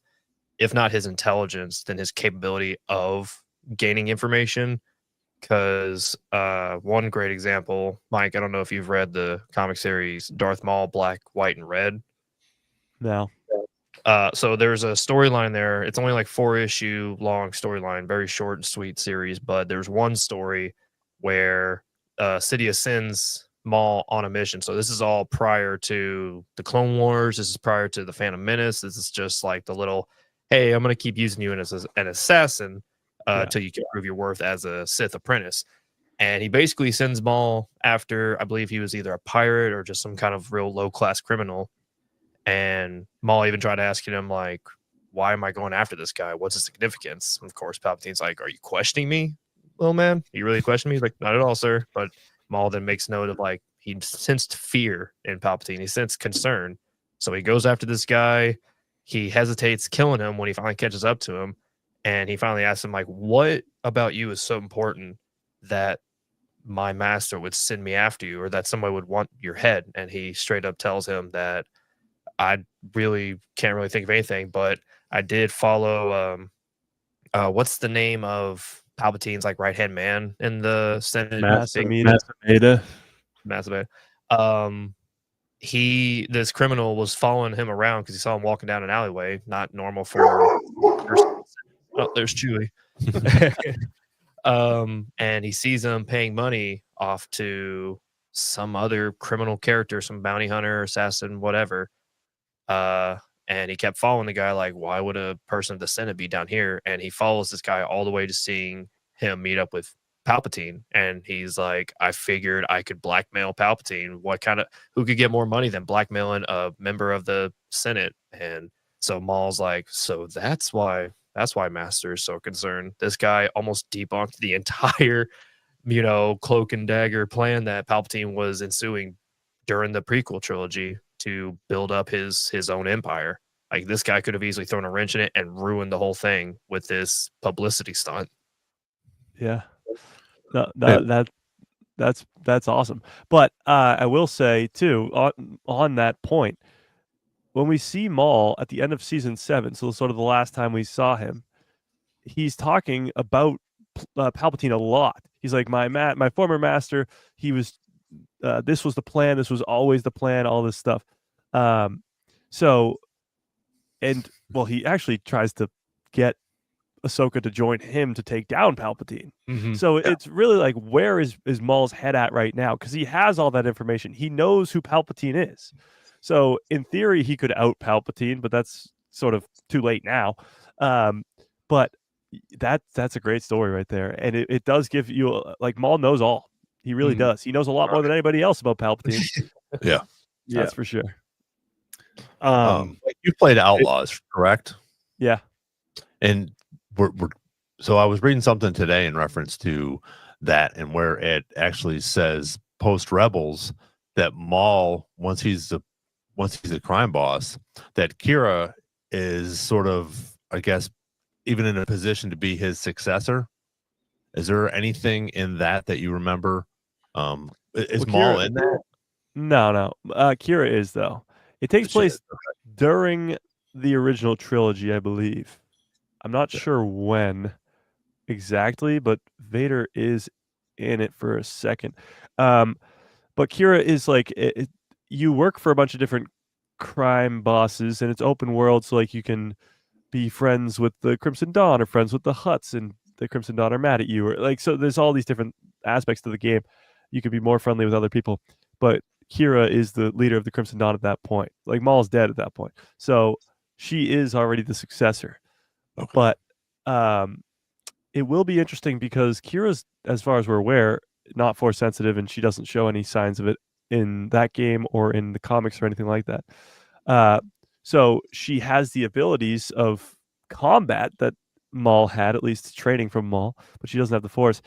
if not his intelligence, then his capability of gaining information. Because one great example, Mike, I don't know if you've read the comic series Darth Maul, Black, White, and Red. No. So there's a storyline there. It's only like 4-issue long storyline, very short and sweet series. But there's one story where Sidious sends Maul on a mission. So this is all prior to the Clone Wars. This is prior to the Phantom Menace. This is just like the little, hey, I'm going to keep using you as an assassin until you can prove your worth as a Sith apprentice. And he basically sends Maul after, I believe he was either a pirate or just some kind of real low-class criminal. And Maul even tried asking him, like, why am I going after this guy? What's the significance? And of course, Palpatine's like, are you questioning me, little man? Are you really questioning me? He's like, not at all, sir. But Maul then makes note of, like, he sensed fear in Palpatine. He sensed concern. So he goes after this guy. He hesitates killing him when he finally catches up to him. And he finally asks him, like, what about you is so important that my master would send me after you, or that somebody would want your head? And he straight up tells him that I really can't really think of anything, but I did follow what's the name of Palpatine's like right hand man in the Senate? Masameda. Massive. This criminal was following him around because he saw him walking down an alleyway, not normal for. Oh, there's Chewie. And he sees him paying money off to some other criminal character, some bounty hunter, assassin, whatever. And he kept following the guy, like, why would a person of the Senate be down here? And he follows this guy all the way to seeing him meet up with Palpatine. And he's like, I figured I could blackmail Palpatine. Who could get more money than blackmailing a member of the Senate? And so Maul's like, so that's why Master is so concerned. This guy almost debunked the entire, cloak and dagger plan that Palpatine was ensuing during the prequel trilogy to build up his own empire. Like, this guy could have easily thrown a wrench in it and ruined the whole thing with this publicity stunt. Yeah. That's awesome. But I will say too, on that point, when we see Maul at the end of season 7, so sort of the last time we saw him, he's talking about Palpatine a lot. He's like, my former master, he was this was the plan, this was always the plan, all this stuff. He actually tries to get Ahsoka to join him to take down Palpatine. Mm-hmm. So it's really like, where is Maul's head at right now? Because he has all that information. He knows who Palpatine is. So in theory, he could out Palpatine, but that's sort of too late now. But that's a great story right there. And it does give you, like, Maul knows all. He really does. He knows a lot more than anybody else about Palpatine. Yeah. That's for sure. You played Outlaws, correct? Yeah. And so I was reading something today in reference to that, and where it actually says post Rebels that Maul, once he's a crime boss, that Kira is sort of, I guess, even in a position to be his successor. Is there anything in that you remember? Is Maul in that? No. Kira is, though. It takes place during the original trilogy, I believe. I'm not sure when exactly, but Vader is in it for a second. But Kira is like, you work for a bunch of different crime bosses, and it's open world, so like you can be friends with the Crimson Dawn or friends with the Hutts, and the Crimson Dawn are mad at you, or like, so there's all these different aspects to the game. You could be more friendly with other people, but Kira is the leader of the Crimson Dawn at that point. Like, Maul's dead at that point, so she is already the successor. Okay. But it will be interesting because Kira's, as far as we're aware, not Force sensitive, and she doesn't show any signs of it in that game or in the comics or anything like that. So she has the abilities of combat that Maul had, at least training from Maul, but she doesn't have the Force.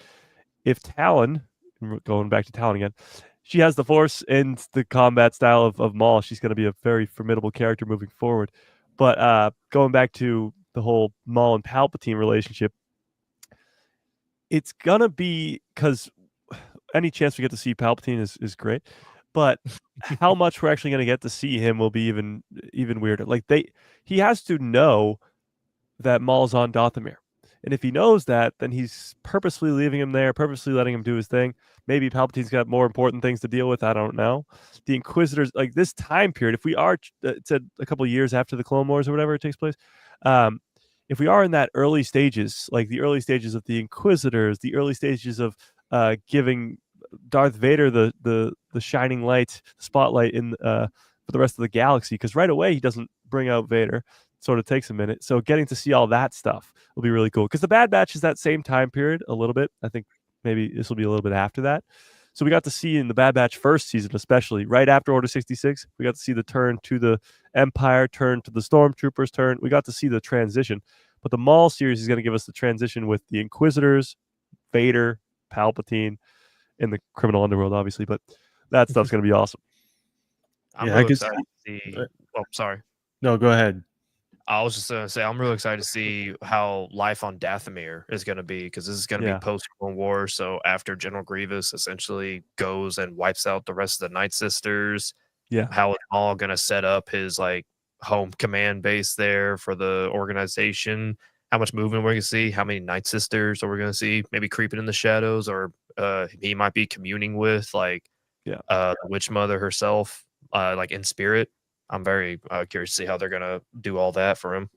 If Talon, going back to Talon again, she has the Force and the combat style of Maul, she's going to be a very formidable character moving forward. But going back to the whole Maul and Palpatine relationship, it's going to be, because any chance we get to see Palpatine is great, but how much we're actually going to get to see him will be even weirder. Like, he has to know that Maul's on Dathomir. And if he knows that, then he's purposely leaving him there, purposely letting him do his thing. Maybe Palpatine's got more important things to deal with. I don't know. The Inquisitors, like this time period, if we are, it said a couple of years after the Clone Wars or whatever it takes place, if we are in that early stages, like the early stages of the Inquisitors, the early stages of giving Darth Vader the shining light, spotlight in for the rest of the galaxy, because right away he doesn't bring out Vader. Sort of takes a minute. So getting to see all that stuff will be really cool, because the Bad Batch is that same time period a little bit. I think maybe this will be a little bit after that. So we got to see in the Bad Batch first season, especially right after Order 66, we got to see the turn to the Empire, turn to the Stormtroopers, turn. We got to see the transition. But the Maul series is going to give us the transition with the Inquisitors, Vader, Palpatine, in the criminal underworld, obviously. But that stuff's going to be awesome. I'm Yeah, really I could excited to see. Oh, sorry. No, go ahead. I was just gonna say I'm really excited to see how life on Dathomir is gonna be, because this is gonna Yeah. be post Clone War. So after General Grievous essentially goes and wipes out the rest of the Night Sisters, Yeah. how it's all gonna set up his like home command base there for the organization. How much movement we're gonna see? How many Night Sisters are we gonna see? Maybe creeping in the shadows, or he might be communing with like the Witch Mother herself, like in spirit. I'm very curious to see how they're gonna do all that for him.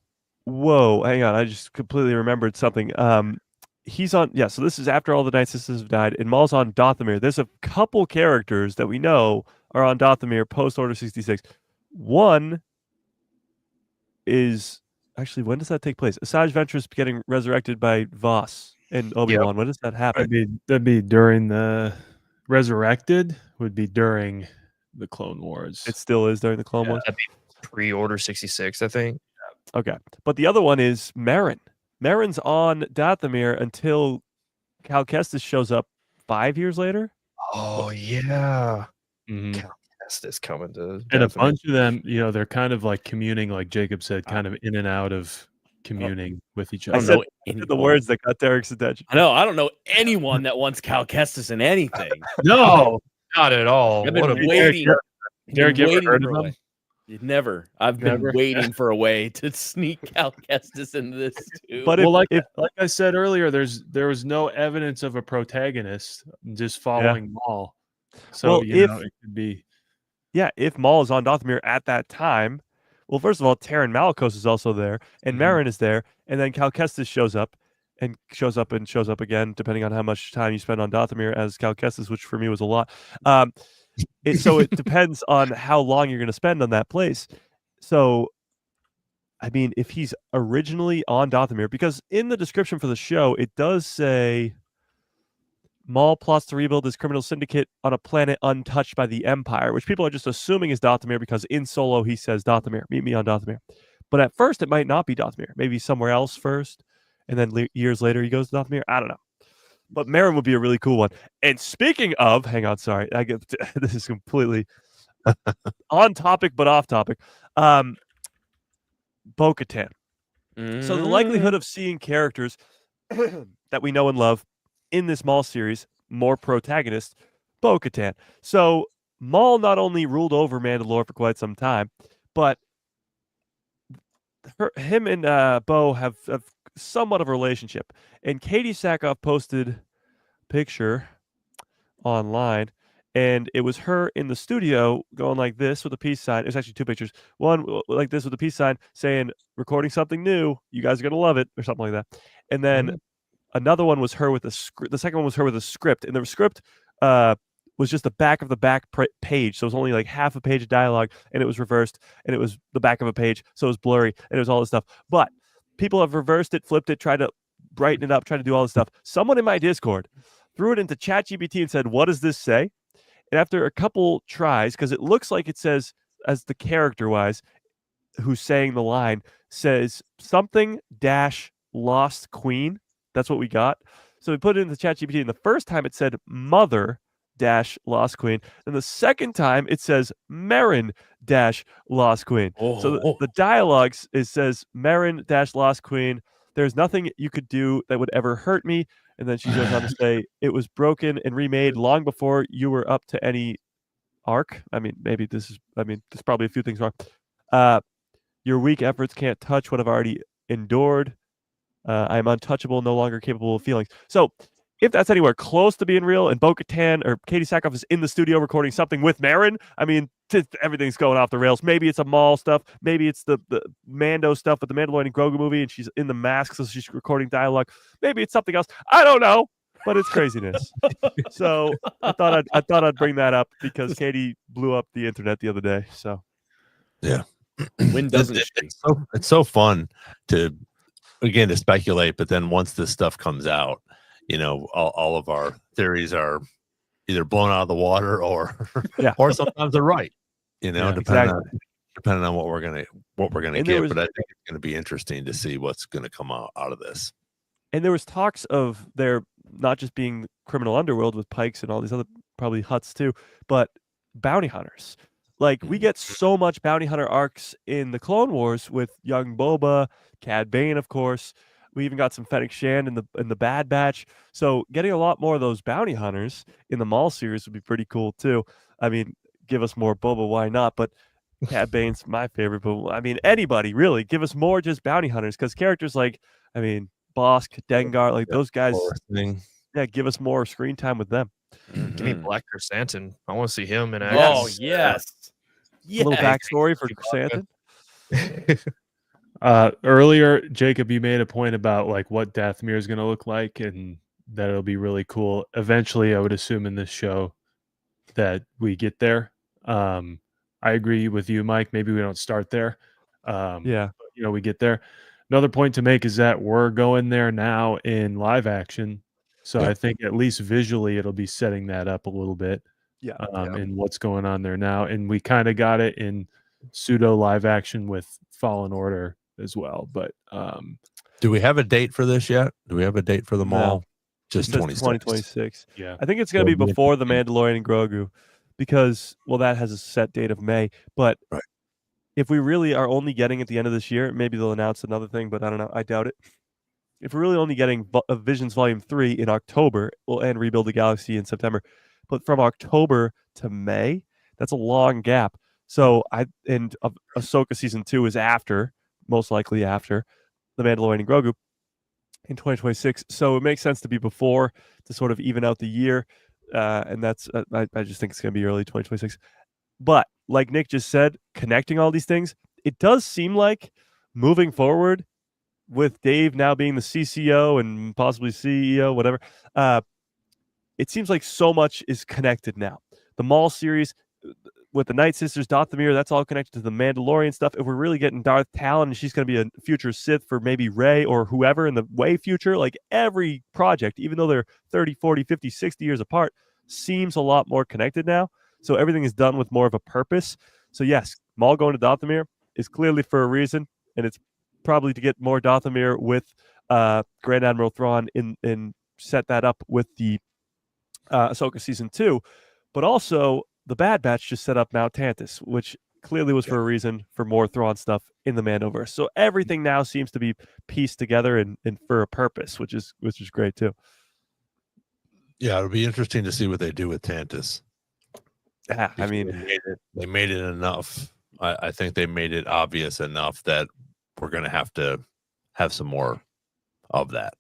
Whoa, hang on. I just completely remembered something. He's on, so this is after all the Night Sisters have died, and Maul's on Dathomir. There's a couple characters that we know are on Dathomir post Order 66. One is actually, when does that take place? Asajj Ventress getting resurrected by Voss and Obi-Wan. When does that happen? That'd be during the Resurrected. Would be during the Clone Wars. It still is during the Clone Wars. That'd be pre-Order 66, I think. Okay, but the other one is Merrin. Merrin's on Dathomir until Cal Kestis shows up 5 years later. Oh yeah, Mhm. Cal Kestis coming to And a Dathomir. bunch of them, they're kind of like communing, like Jacob said, kind of in and out of communing with each I other. don't said know the anyone. words that got Derek's attention. I know. I don't know anyone that wants Cal Kestis in anything. No, Not at all. I've What been a waiting. Derek, you ever heard of for a him? way. Never. I've been Never? waiting for a way to sneak Cal Kestis into this too. But Well, if like I said earlier, there was no evidence of a protagonist, just following Maul. So Well, if- it could be. if Maul is on Dathomir at that time, well, first of all, Terran Malicos is also there, and Mhm. Merrin is there, and then Cal Kestis shows up again, depending on how much time you spend on Dathomir as Cal Kestis, which for me was a lot. So it depends on how long you're going to spend on that place. So, I mean, if he's originally on Dathomir, because in the description for the show, it does say Maul plots to rebuild his criminal syndicate on a planet untouched by the Empire, which people are just assuming is Dathomir because in Solo he says Dathomir, meet me on Dathomir. But at first it might not be Dathomir, maybe somewhere else first, and then years later he goes to Dathomir. I don't know. But Merrin would be a really cool one. And speaking of, hang on, sorry, this is completely on topic but off topic. Bo-Katan. So the likelihood of seeing characters that we know and love in this Maul series, more protagonists, Bo-Katan. So Maul not only ruled over Mandalore for quite some time, but him and Bo have somewhat of a relationship. And Katie Sackhoff posted a picture online, and it was her in the studio going like this with a peace sign. It was actually two pictures. One like this with a peace sign saying, recording something new. You guys are going to love it, or something like that. And then another one was her with a script. The second one was her with a script. And the script was just the back of the back page. So it was only like half a page of dialogue, and it was reversed, and it was the back of a page. So it was blurry, and it was all this stuff. But people have reversed it, flipped it, tried to brighten it up, tried to do all this stuff. Someone in my Discord threw it into ChatGPT and said, what does this say? And after a couple tries, because it looks like it says, as the character-wise, who's saying the line, says something - lost queen. That's what we got. So we put it into ChatGPT, and the first time it said mother - lost queen. And the second time it says Merrin - lost queen. So the dialogues, it says Merrin - lost queen. There's nothing you could do that would ever hurt me. And then she goes on to say, it was broken and remade long before you were up to any arc. I mean, there's probably a few things wrong. Your weak efforts can't touch what I've already endured. I am untouchable, no longer capable of feelings. So if that's anywhere close to being real, and Bo-Katan or Katie Sackhoff is in the studio recording something with Merrin, I mean, everything's going off the rails. Maybe it's a Maul stuff. Maybe it's the Mando stuff with the Mandalorian and Grogu movie, and she's in the mask, so she's recording dialogue. Maybe it's something else. I don't know, but it's craziness. So I thought I'd bring that up because Katie blew up the internet the other day. So Yeah. When doesn't she? It's so fun to speculate, but then once this stuff comes out, all of our theories are either blown out of the water or Yeah. or sometimes they're right. Yeah, depending on what we're gonna And get. was- But I think it's gonna be interesting to see what's gonna come out of this. And there was talks of there not just being criminal underworld with pikes and all these other probably huts too, but bounty hunters. Like we get so much bounty hunter arcs in the Clone Wars with young Boba, Cad Bane, of course. We even got some Fennec Shand in the Bad Batch. So getting a lot more of those bounty hunters in the Maul series would be pretty cool too. I mean, give us more Boba, why not? But Cad Bane's my favorite. But I mean, anybody really give us more just bounty hunters because characters like, I mean, Bosk, Dengar, like those guys. Yeah, give us more screen time with them. Give me Black Chrysanthemum. I want to see him in action. Oh yes. A little backstory for Chrysanthemum. Earlier, Jacob, you made a point about like what Dathomir is going to look like, and that it'll be really cool. Eventually, I would assume in this show that we get there. I agree with you, Mike. Maybe we don't start there. Yeah, but, we get there. Another point to make is that we're going there now in live action. So I think at least visually it'll be setting that up a little bit. Yeah. And what's going on there now. And we kind of got it in pseudo live action with Fallen Order as well. But do we have a date for this yet? Do we have a date for the Maul? Just 2026. Yeah. I think it's going to be before the Mandalorian and Grogu because, well, that has a set date of May. But if we really are only getting at the end of this year, maybe they'll announce another thing, but I don't know. I doubt it. If we're really only getting Visions Volume 3 in October, we'll end Rebuild the Galaxy in September. But from October to May, that's a long gap. So Ahsoka Season 2 is after, most likely after, The Mandalorian and Grogu in 2026. So it makes sense to be before to sort of even out the year. And that's, I just think it's going to be early 2026. But like Nick just said, connecting all these things, it does seem like moving forward with Dave now being the CCO and possibly CEO, whatever, it seems like so much is connected now. The Maul series with the Night Sisters, Dathomir, that's all connected to the Mandalorian stuff. If we're really getting Darth Talon and she's going to be a future Sith for maybe Rey or whoever in the way future, like every project, even though they're 30, 40, 50, 60 years apart, seems a lot more connected now. So everything is done with more of a purpose. So yes, Maul going to Dathomir is clearly for a reason, and it's probably to get more Dathomir with Grand Admiral Thrawn and set that up with the Ahsoka Season 2. But also, the Bad Batch just set up Mount Tantus, which clearly was for a reason for more Thrawn stuff in the Mandoverse. So everything now seems to be pieced together and for a purpose, which is great too. Yeah, it'll be interesting to see what they do with Tantus. Yeah, I mean, they made it enough. I think they made it obvious enough that we're going to have some more of that.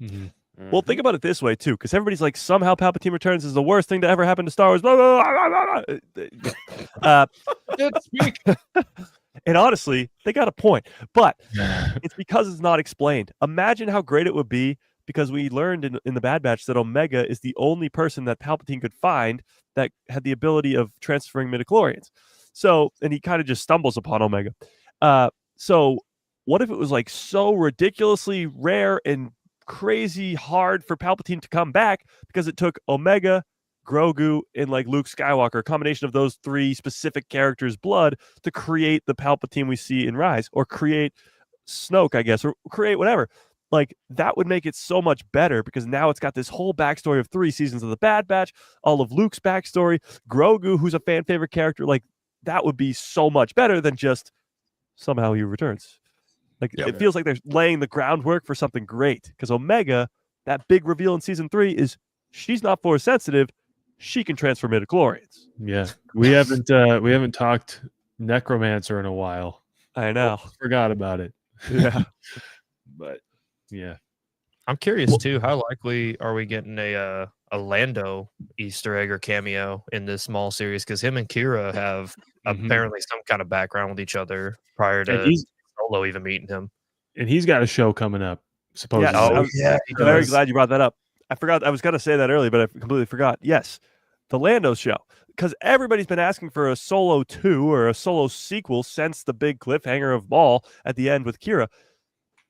Mm-hmm. Well, think about it this way too, because everybody's like, somehow Palpatine Returns is the worst thing to ever happen to Star Wars. Blah, blah, blah, blah. And honestly, they got a point, but it's because it's not explained. Imagine how great it would be, because we learned in the Bad Batch that Omega is the only person that Palpatine could find that had the ability of transferring midichlorians. So, and he kind of just stumbles upon Omega. So what if it was like so ridiculously rare and crazy hard for Palpatine to come back because it took Omega, Grogu, and like Luke Skywalker, a combination of those three specific characters' blood to create the Palpatine we see in Rise, or create Snoke, I guess, or create whatever. Like, that would make it so much better, because now it's got this whole backstory of 3 seasons of the Bad Batch, all of Luke's backstory, Grogu, who's a fan favorite character. Like, that would be so much better than just somehow he returns. Like, it feels like they're laying the groundwork for something great, because Omega, that big reveal in season 3 is she's not force sensitive. She can transfer midichlorians. Yeah, we haven't talked Necromancer in a while. I know. Forgot about it. Yeah. But yeah, I'm curious too. How likely are we getting a Lando Easter egg or cameo in this Maul series? Because him and Kira have apparently some kind of background with each other prior to Solo even meeting him. And he's got a show coming up, supposedly. I'm very glad you brought that up. I forgot. I was going to say that earlier, but I completely forgot. Yes, the Lando show. Because everybody's been asking for a Solo 2 or a Solo sequel since the big cliffhanger of Maul at the end with Kira.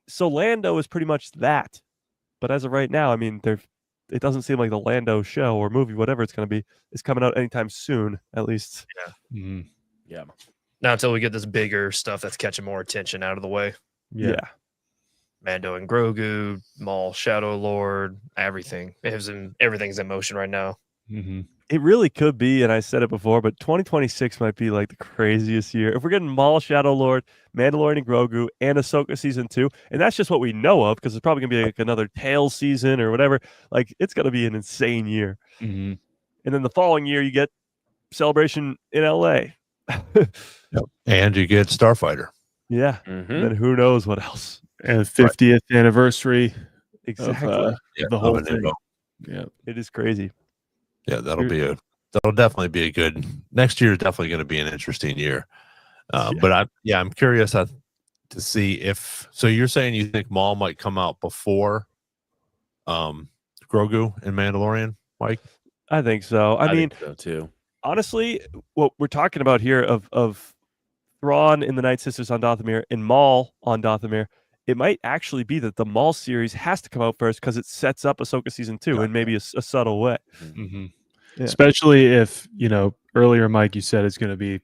So Lando is pretty much that. But as of right now, I mean, it doesn't seem like the Lando show or movie, whatever it's going to be, is coming out anytime soon, at least. Mhm. Yeah. Not until we get this bigger stuff that's catching more attention out of the way. Yeah. Mando and Grogu, Maul, Shadow Lord, everything. Everything's in motion right now. Mhm. It really could be, and I said it before, but 2026 might be like the craziest year. If we're getting Maul, Shadow Lord, Mandalorian and Grogu, and Ahsoka season 2, and that's just what we know of, because it's probably gonna be like another Tales season or whatever. Like, it's gonna be an insane year. Mhm. And then the following year, you get Celebration in LA. And you get Starfighter. Yeah. Mhm. And then who knows what else? And 50th anniversary Exactly. of Yeah, the whole of an thing. info. Yeah. It is crazy. Yeah, that'll definitely be a good next year. Is definitely going to be an interesting year. But I'm curious to see if. So you're saying you think Maul might come out before Grogu and Mandalorian, Mike? I think so. I mean, think so too. honestly, what we're talking about here of Thrawn in the Night Sisters on Dathomir and Maul on Dathomir, it might actually be that the Maul series has to come out first because it sets up Ahsoka season 2 in maybe a subtle way. Mhm. Yeah. Especially if, earlier, Mike, you said it's going to be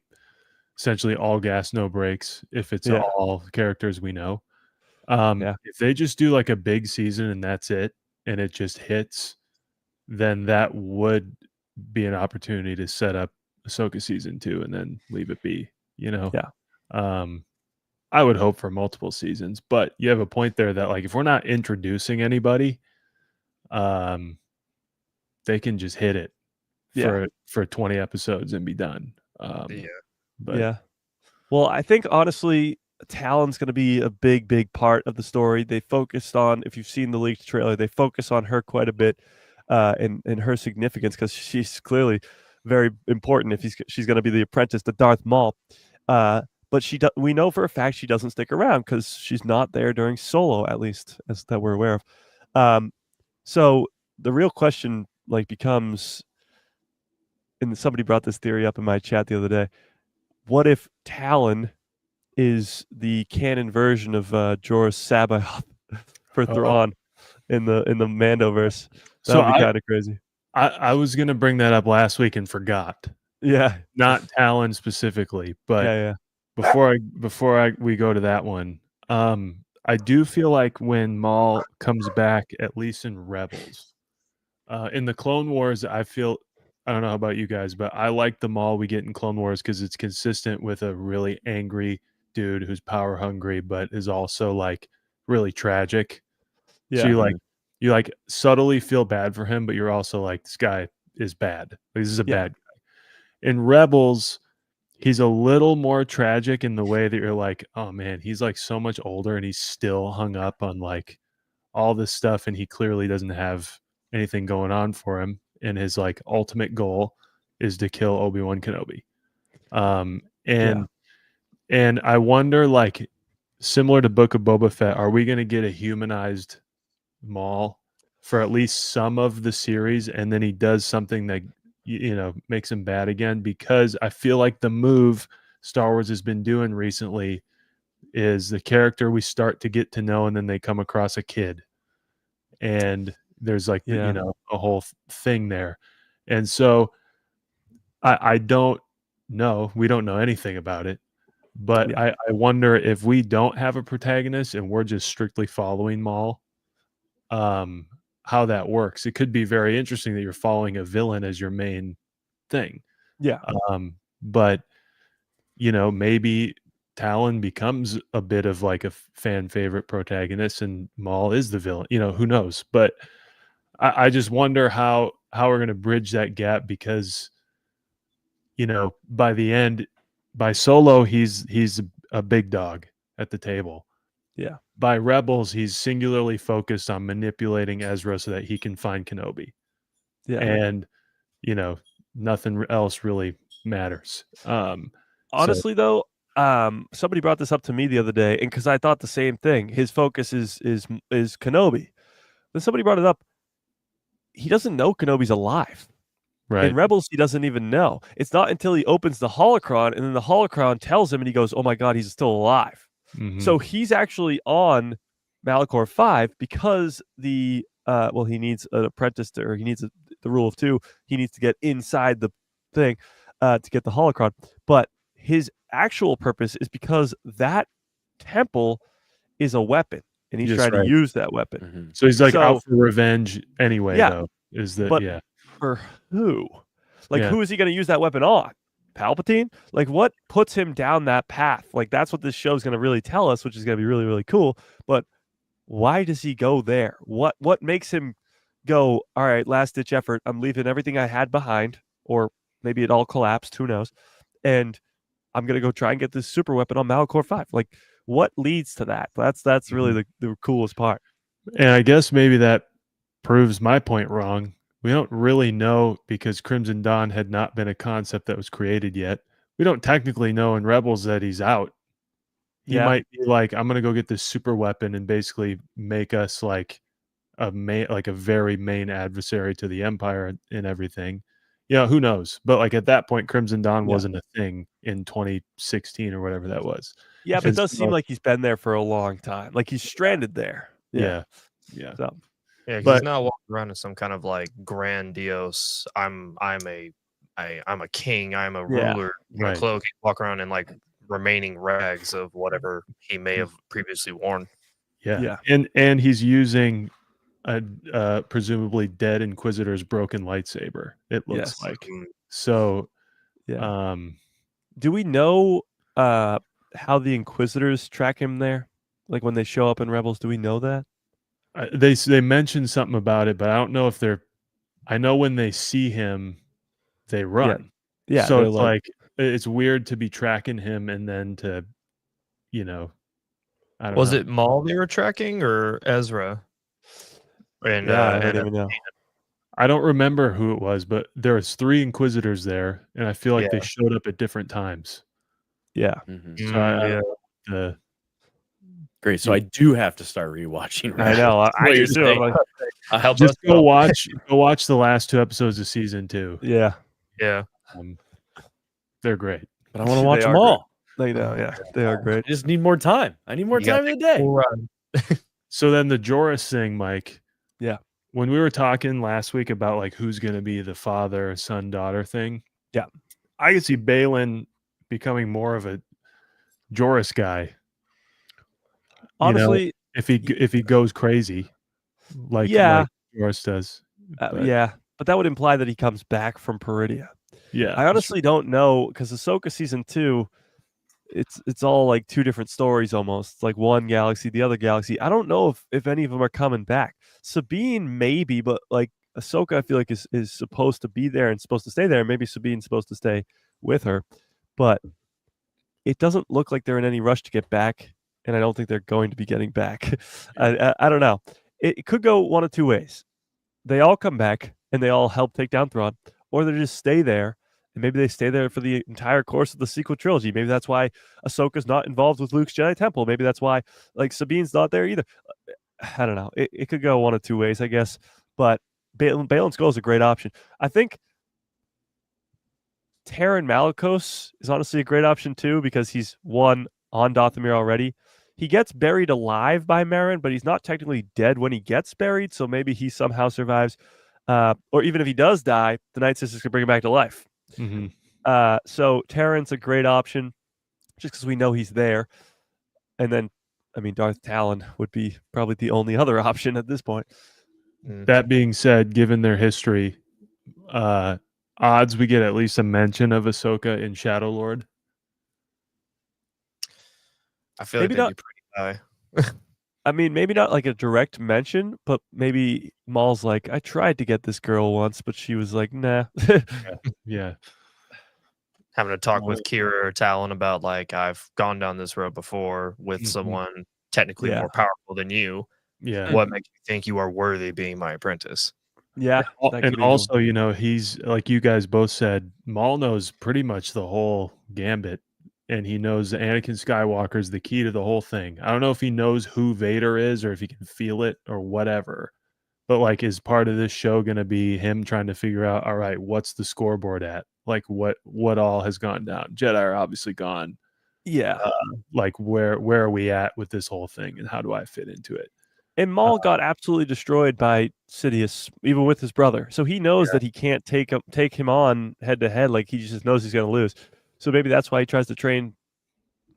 essentially all gas, no brakes, if it's Yeah. all characters we know. Yeah. If they just do like a big season and that's it, and it just hits, then that would be an opportunity to set up Ahsoka season 2 and then leave it be, Yeah. I would hope for multiple seasons, but you have a point there that, like, if we're not introducing anybody, they can just hit it for 20 episodes and be done. But Yeah. Well, I think honestly, Talon's going to be a big, big part of the story. They focused on, if you've seen the leaked trailer, they focus on her quite a bit and her significance because she's clearly very important if she's going to be the apprentice to Darth Maul. But we know for a fact she doesn't stick around because she's not there during Solo, at least, as that we're aware of. So the real question becomes, and somebody brought this theory up in my chat the other day, what if Talon is the canon version of Jorah Sabaoth for Thrawn in the Mandoverse? That would be kind of crazy. I was gonna bring that up last week and forgot. Yeah, not Talon specifically, but yeah. Before we go to that one, I do feel like when Maul comes back, at least in Rebels, in the Clone Wars, I don't know about you guys, but I like the Maul we get in Clone Wars because it's consistent with a really angry dude who's power hungry, but is also like really tragic. Yeah. So you subtly feel bad for him, but you're also like, this guy is bad. This is a bad guy. In Rebels, he's a little more tragic in the way that you're like, oh man, he's like so much older and he's still hung up on like all this stuff, and he clearly doesn't have anything going on for him. And his like ultimate goal is to kill Obi-Wan Kenobi. And I wonder, like, similar to Book of Boba Fett, are we going to get a humanized Maul for at least some of the series, and then he does something that makes him bad again? Because I feel like the move Star Wars has been doing recently is the character we start to get to know, and then they come across a kid, and there's like a whole thing there. And so I don't know, we don't know anything about it, but I wonder if we don't have a protagonist and we're just strictly following Maul, how that works. It could be very interesting that you're following a villain as your main thing. But maybe Talon becomes a bit of like a fan favorite protagonist and Maul is the villain. Who knows? But I just wonder how we're going to bridge that gap, because by the end, by Solo, he's a big dog at the table. Yeah. By Rebels, he's singularly focused on manipulating Ezra so that he can find Kenobi. Yeah. And nothing else really matters. Honestly, though, somebody brought this up to me the other day, and because I thought the same thing. His focus is Kenobi. Then somebody brought it up. He doesn't know Kenobi's alive. Right. In Rebels, he doesn't even know. It's not until he opens the holocron, and then the holocron tells him, and he goes, "Oh my God, he's still alive." Mm-hmm. So he's actually on Malachor 5 because the well, he needs an apprentice or he needs the rule of 2. He needs to get inside the thing to get the holocron. But his actual purpose is because that temple is a weapon, and he's trying to use that weapon. Mm-hmm. So he's like out for revenge anyway, Yeah. though. Is that But yeah? For who? Like, Yeah. who is he going to use that weapon on? Palpatine? Like, what puts him down that path? Like, that's what this show is going to really tell us, which is going to be really, really cool. But why does he go there? What makes him go, all right, last ditch effort, I'm leaving everything I had behind, or maybe it all collapsed, who knows, and I'm going to go try and get this super weapon on Malachor 5. Like, what leads to that? That's really the coolest part. And I guess maybe that proves my point wrong. We don't really know, because Crimson Dawn had not been a concept that was created yet. We don't technically know in Rebels that he's out. He might be like, I'm gonna go get this super weapon and basically make us like a very main adversary to the Empire and everything. Yeah, who knows? But like at that point, Crimson Dawn wasn't a thing in 2016 or whatever that was. Yeah, but it does seem like he's been there for a long time. Like he's stranded there. Yeah. So, Yeah, But- he's not walking around in some kind of like grandiose. I'm a king. I'm a Yeah, ruler. right. Cloak. He's walking around in like remaining rags of whatever he may have previously worn. Yeah. And he's using a presumably dead Inquisitor's broken lightsaber, it looks Yes. like. So yeah. Do we know how the Inquisitors track him there? Like when they show up in Rebels, do we know that? they mentioned something about it, but I don't know if they're. I know when they see him, they run. Yeah. So they're it's like it's weird to be tracking him and then to, I don't know. Was it Maul they were tracking or Ezra? And I don't even know. I don't remember who it was, but there was 3 Inquisitors there, and I feel like they showed up at different times. Yeah. Mm-hmm. So Great. So I do have to start rewatching. I know. I you're do too. I'm saying. like, help just us go out. watch the last 2 episodes of season 2. yeah. Yeah. They're great. But I want to watch They them are all. They know. Yeah. They are great. I just need more time. I need more You gotta time in the day. Cool run. So then the Joris thing, Mike. Yeah. When we were talking last week about like who's going to be the father, son, daughter thing. Yeah. I could see Balin becoming more of a Joris guy. Honestly, if he goes crazy, like Joris does. yeah, but that would imply that he comes back from Peridia. Yeah. I honestly don't know, because Ahsoka season 2, it's all like 2 different stories almost. It's like one galaxy, the other galaxy. I don't know if any of them are coming back. Sabine maybe, but like Ahsoka, I feel like is supposed to be there and supposed to stay there. Maybe Sabine's supposed to stay with her, but it doesn't look like they're in any rush to get back, and I don't think they're going to be getting back. I don't know. It could go one of 2 ways. They all come back and they all help take down Thrawn, or they just stay there, and maybe they stay there for the entire course of the sequel trilogy. Maybe that's why Ahsoka's not involved with Luke's Jedi Temple. Maybe that's why like Sabine's not there either. I don't know. It could go one of 2 ways, I guess. But Balin Skull is a great option. I think Terran Malakos is honestly a great option too, because he's on Dathomir already. He gets buried alive by Merrin, but he's not technically dead when he gets buried, so maybe he somehow survives. Or even if he does die, the Night Sisters can bring him back to life. Mm-hmm. So Terran's a great option, just because we know he's there. And then, I mean, Darth Talon would be probably the only other option at this point. That being said, given their history, odds we get at least a mention of Ahsoka in Shadow Lord. I feel Maybe like that'd be pretty high. I mean, maybe not like a direct mention, but maybe Maul's like, I tried to get this girl once, but she was like, nah. Yeah. Having to talk with Kira or Talon about like, I've gone down this road before with someone technically more powerful than you. Yeah. What makes you think you are worthy being my apprentice? Yeah. And also, he's like you guys both said, Maul knows pretty much the whole gambit. And he knows that Anakin Skywalker is the key to the whole thing. I don't know if he knows who Vader is or if he can feel it or whatever. But like, is part of this show going to be him trying to figure out, all right, what's the scoreboard at? Like what all has gone down? Jedi are obviously gone. Yeah. Like where are we at with this whole thing and how do I fit into it? And Maul got absolutely destroyed by Sidious, even with his brother. So he knows that he can't take him on head to head. Like he just knows he's going to lose. So maybe that's why he tries to train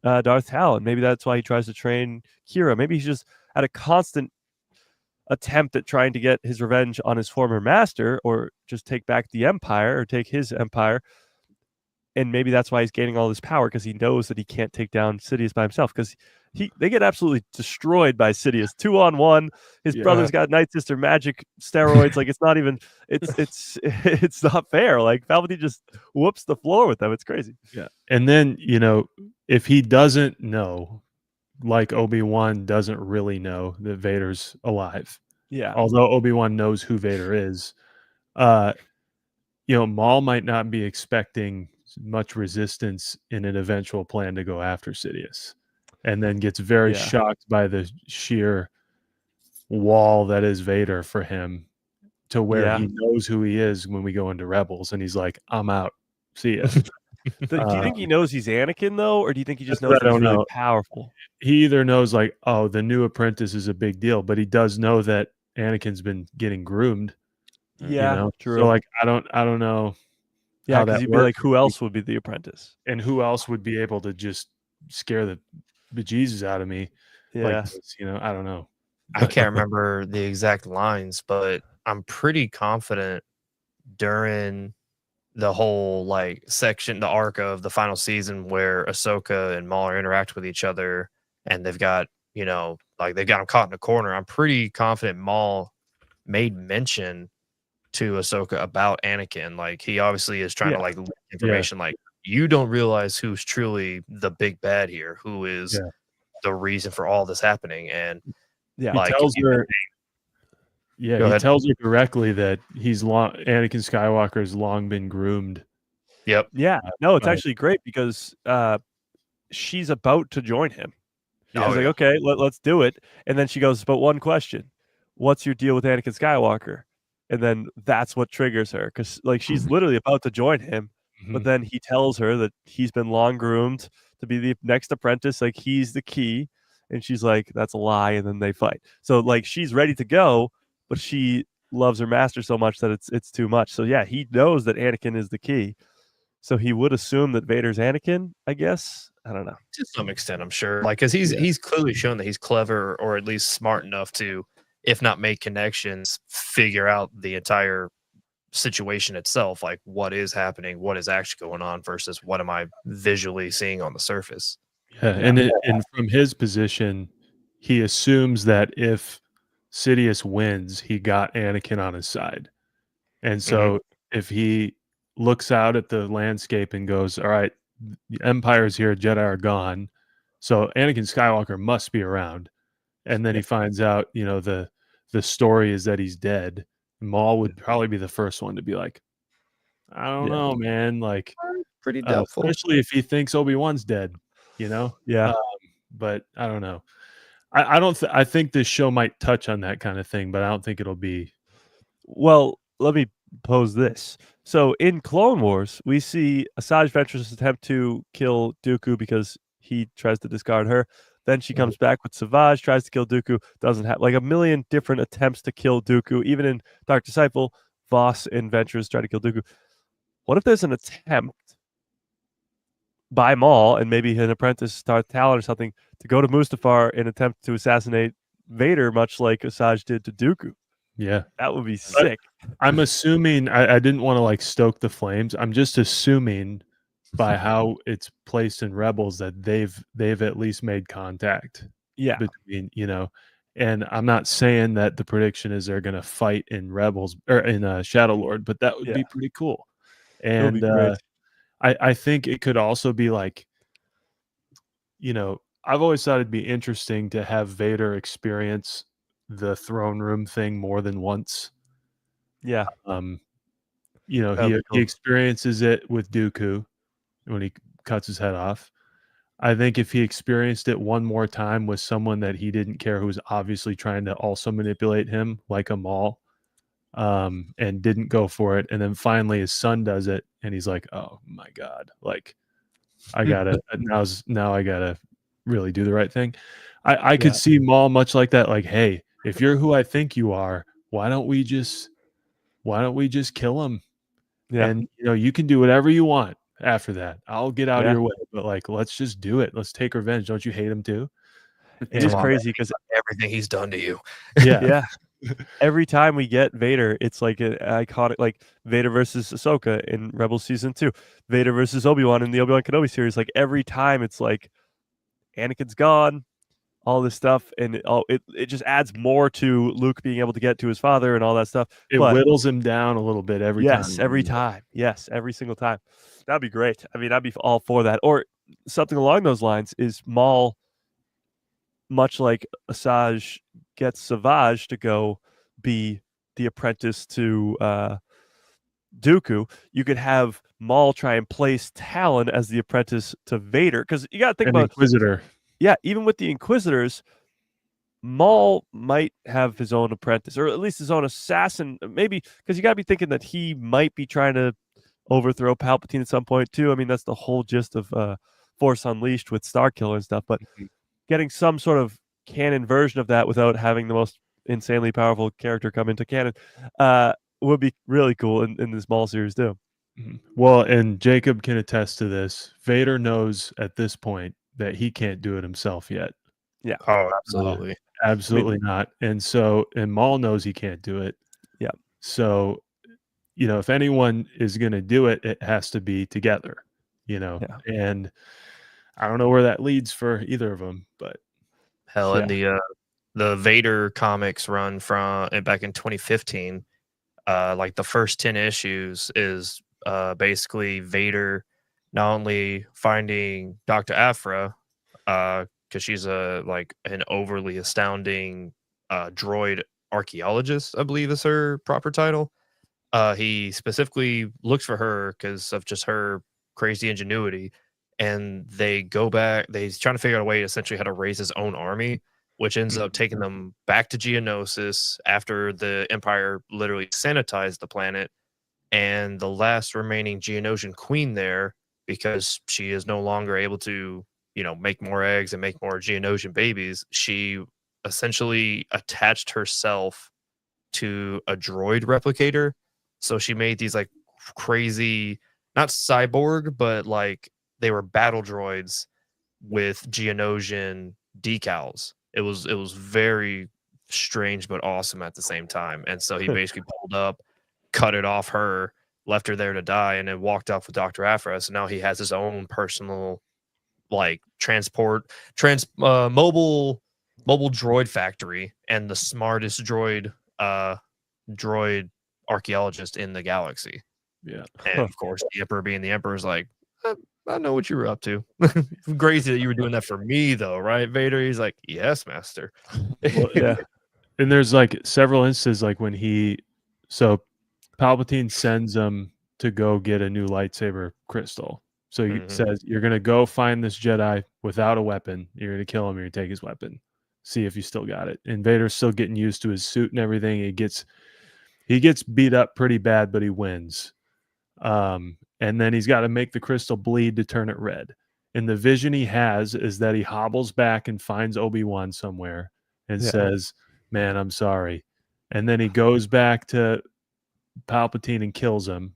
Darth Talon. Maybe that's why he tries to train Kira. Maybe he's just at a constant attempt at trying to get his revenge on his former master, or just take back the Empire, or take his empire. And maybe that's why he's gaining all this power, because he knows that he can't take down Sidious by himself, because they get absolutely destroyed by Sidious 2-on-1. His brother's got Night Sister magic steroids. Like, it's not even it's not fair. Like, Palpatine just whoops the floor with them. It's crazy. Yeah. And then, if he doesn't know, like Obi-Wan doesn't really know that Vader's alive. Yeah. Although Obi-Wan knows who Vader is. Maul might not be expecting much resistance in an eventual plan to go after Sidious, and then gets very shocked by the sheer wall that is Vader for him, to where he knows who he is when we go into Rebels, and he's like, I'm out. See ya. Do you think he knows he's Anakin, though, or do you think he just knows he's really powerful? He either knows, like, oh, the new apprentice is a big deal, but he does know that Anakin's been getting groomed. Yeah, true. So, like, I don't know. Yeah, because you'd be like, who else would be the apprentice? And who else would be able to just scare the bejesus out of me? Yeah. Like this, I don't know. I can't remember the exact lines, but I'm pretty confident during the whole section, the arc of the final season, where Ahsoka and Maul interact with each other, and they've got they've got him caught in a corner. I'm pretty confident Maul made mention to Ahsoka about Anakin. Like, he obviously is trying to leak information. Like, you don't realize who's truly the big bad here, who is the reason for all this happening. And he tells her. Yeah, he tells her directly that Anakin Skywalker has long been groomed. Yep. Yeah. No, it's actually great, because she's about to join him. She's like, okay, let's do it. And then she goes, but one question: what's your deal with Anakin Skywalker? And then that's what triggers her, because she's literally about to join him, but then he tells her that he's been long groomed to be the next apprentice. Like, he's the key, and she's like, that's a lie. And then they fight. So she's ready to go, but she loves her master so much that it's too much. So yeah, he knows that Anakin is the key. So he would assume that Vader's Anakin, I guess. I don't know. To some extent, I'm sure. Because he's clearly shown that he's clever, or at least smart enough to, if not make connections, figure out the entire situation itself. Like, what is happening, what is actually going on, versus what am I visually seeing on the surface. Yeah, and from his position, he assumes that if Sidious wins, he got Anakin on his side. And so if he looks out at the landscape and goes, all right, the Empire's here, Jedi are gone, so Anakin Skywalker must be around. And then he finds out, the story is that he's dead. Maul would probably be the first one to be like, I don't know, man. Like, pretty doubtful. Especially if he thinks Obi-Wan's dead, Yeah. But I don't know. I think this show might touch on that kind of thing, but I don't think it'll be. Well, let me pose this. So in Clone Wars, we see Asajj Ventress attempt to kill Dooku because he tries to discard her. Then she comes back with Savage, tries to kill Dooku, doesn't have, a million different attempts to kill Dooku. Even in Dark Disciple, Voss and Ventress try to kill Dooku. What if there's an attempt by Maul and maybe an apprentice, Darth Talon or something, to go to Mustafar and attempt to assassinate Vader, much like Asajj did to Dooku? Yeah. That would be sick. I'm assuming, I didn't want to stoke the flames. I'm just assuming by how it's placed in Rebels that they've at least made contact. Yeah. Between, and I'm not saying that the prediction is they're going to fight in Rebels or in Shadow Lord, but that would be pretty cool. And I think it could also be I've always thought it'd be interesting to have Vader experience the throne room thing more than once. Yeah. He experiences it with Dooku when he cuts his head off. I think if he experienced it one more time with someone that he didn't care, who was obviously trying to also manipulate him, like a Maul, and didn't go for it, and then finally his son does it, and he's like, "Oh my God! I gotta now I gotta really do the right thing." I could see Maul much like that. Like, hey, if you're who I think you are, why don't we just kill him? Yeah. And you can do whatever you want after that. I'll get out of Yeah. your way, but like, let's just do it. Let's take revenge. Don't you hate him too? It is Come on, crazy man. because Everything he's done to you. Yeah. every time we get Vader, it's like an iconic, like Vader versus Ahsoka in Rebels season 2, Vader versus Obi-Wan in the Obi-Wan Kenobi series. Like every time, it's like Anakin's gone, all this stuff, and it just adds more to Luke being able to get to his father and all that stuff. It But whittles him down a little bit every time. yes, every time. Yes, every single time. That'd be great. I mean, I'd be all for that. Or something along those lines is Maul, much like Asajj gets Savage to go be the apprentice to Dooku. You could have Maul try and place Talon as the apprentice to Vader, because you got to think An about Inquisitor. Yeah, even with the Inquisitors, Maul might have his own apprentice, or at least his own assassin, maybe, because you got to be thinking that he might be trying to overthrow Palpatine at some point too. I mean, that's the whole gist of Force Unleashed with Starkiller and stuff. But getting some sort of canon version of that without having the most insanely powerful character come into canon would be really cool in this Maul series too. Well, and Jacob can attest to this. Vader knows at this point that he can't do it himself yet. Yeah. Oh, absolutely. Absolutely not. And Maul knows he can't do it. Yeah. So, if anyone is going to do it, it has to be together, Yeah. And I don't know where that leads for either of them, but Hell, in the Vader comics run from back in 2015, like the first 10 issues is basically Vader not only finding Dr. Aphra, because she's an overly astounding droid archaeologist, I believe is her proper title. He specifically looks for her because of just her crazy ingenuity, and they go back. He's trying to figure out a way, essentially, how to raise his own army, which ends up taking them back to Geonosis after the Empire literally sanitized the planet, and the last remaining Geonosian queen there, because she is no longer able to, make more eggs and make more Geonosian babies. She essentially attached herself to a droid replicator. So she made these like crazy, not cyborg, but like they were battle droids with Geonosian decals. It was very strange but awesome at the same time. And so he basically pulled up, cut it off her, left her there to die, and then walked off with Dr. Aphra. So now he has his own personal like mobile droid factory and the smartest droid archaeologist in the galaxy. Yeah. And of course, the Emperor being the Emperor is like, I know what you were up to. Crazy that you were doing that for me, though, right, Vader? He's like, yes, master. Well, yeah. And there's like several instances like when Palpatine sends him to go get a new lightsaber crystal. So he says, you're going to go find this Jedi without a weapon. You're going to kill him. You're going to take his weapon. See if you still got it. And Vader's still getting used to his suit and everything. He gets beat up pretty bad, but he wins. And then he's got to make the crystal bleed to turn it red. And the vision he has is that he hobbles back and finds Obi-Wan somewhere and says, man, I'm sorry. And then he goes back to Palpatine and kills him.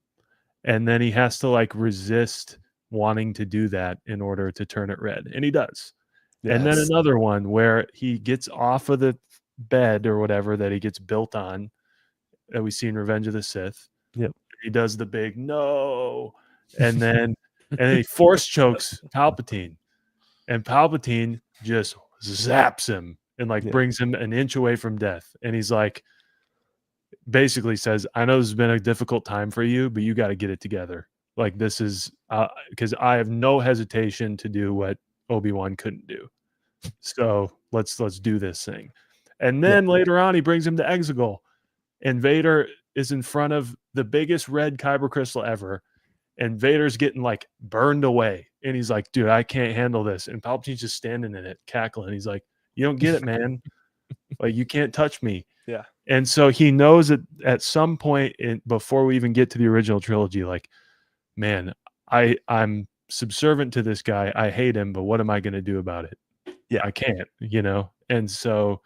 And then he has to like resist wanting to do that in order to turn it red. And he does. Yes. And then another one where he gets off of the bed or whatever that he gets built on that we see in Revenge of the Sith. Yep. He does the big no. And then he force chokes Palpatine. And Palpatine just zaps him and like brings him an inch away from death. And he's like, basically says, I know this has been a difficult time for you, but you got to get it together. Like this is because I have no hesitation to do what Obi-Wan couldn't do. So let's do this thing. And then later on, he brings him to Exegol, and Vader is in front of the biggest red kyber crystal ever. And Vader's getting like burned away. And he's like, dude, I can't handle this. And Palpatine's just standing in it, cackling. He's like, you don't get it, man. Like, you can't touch me. Yeah. And so he knows that at some point before we even get to the original trilogy, like, man, I'm subservient to this guy. I hate him, but what am I going to do about it? Yeah, I can't, And so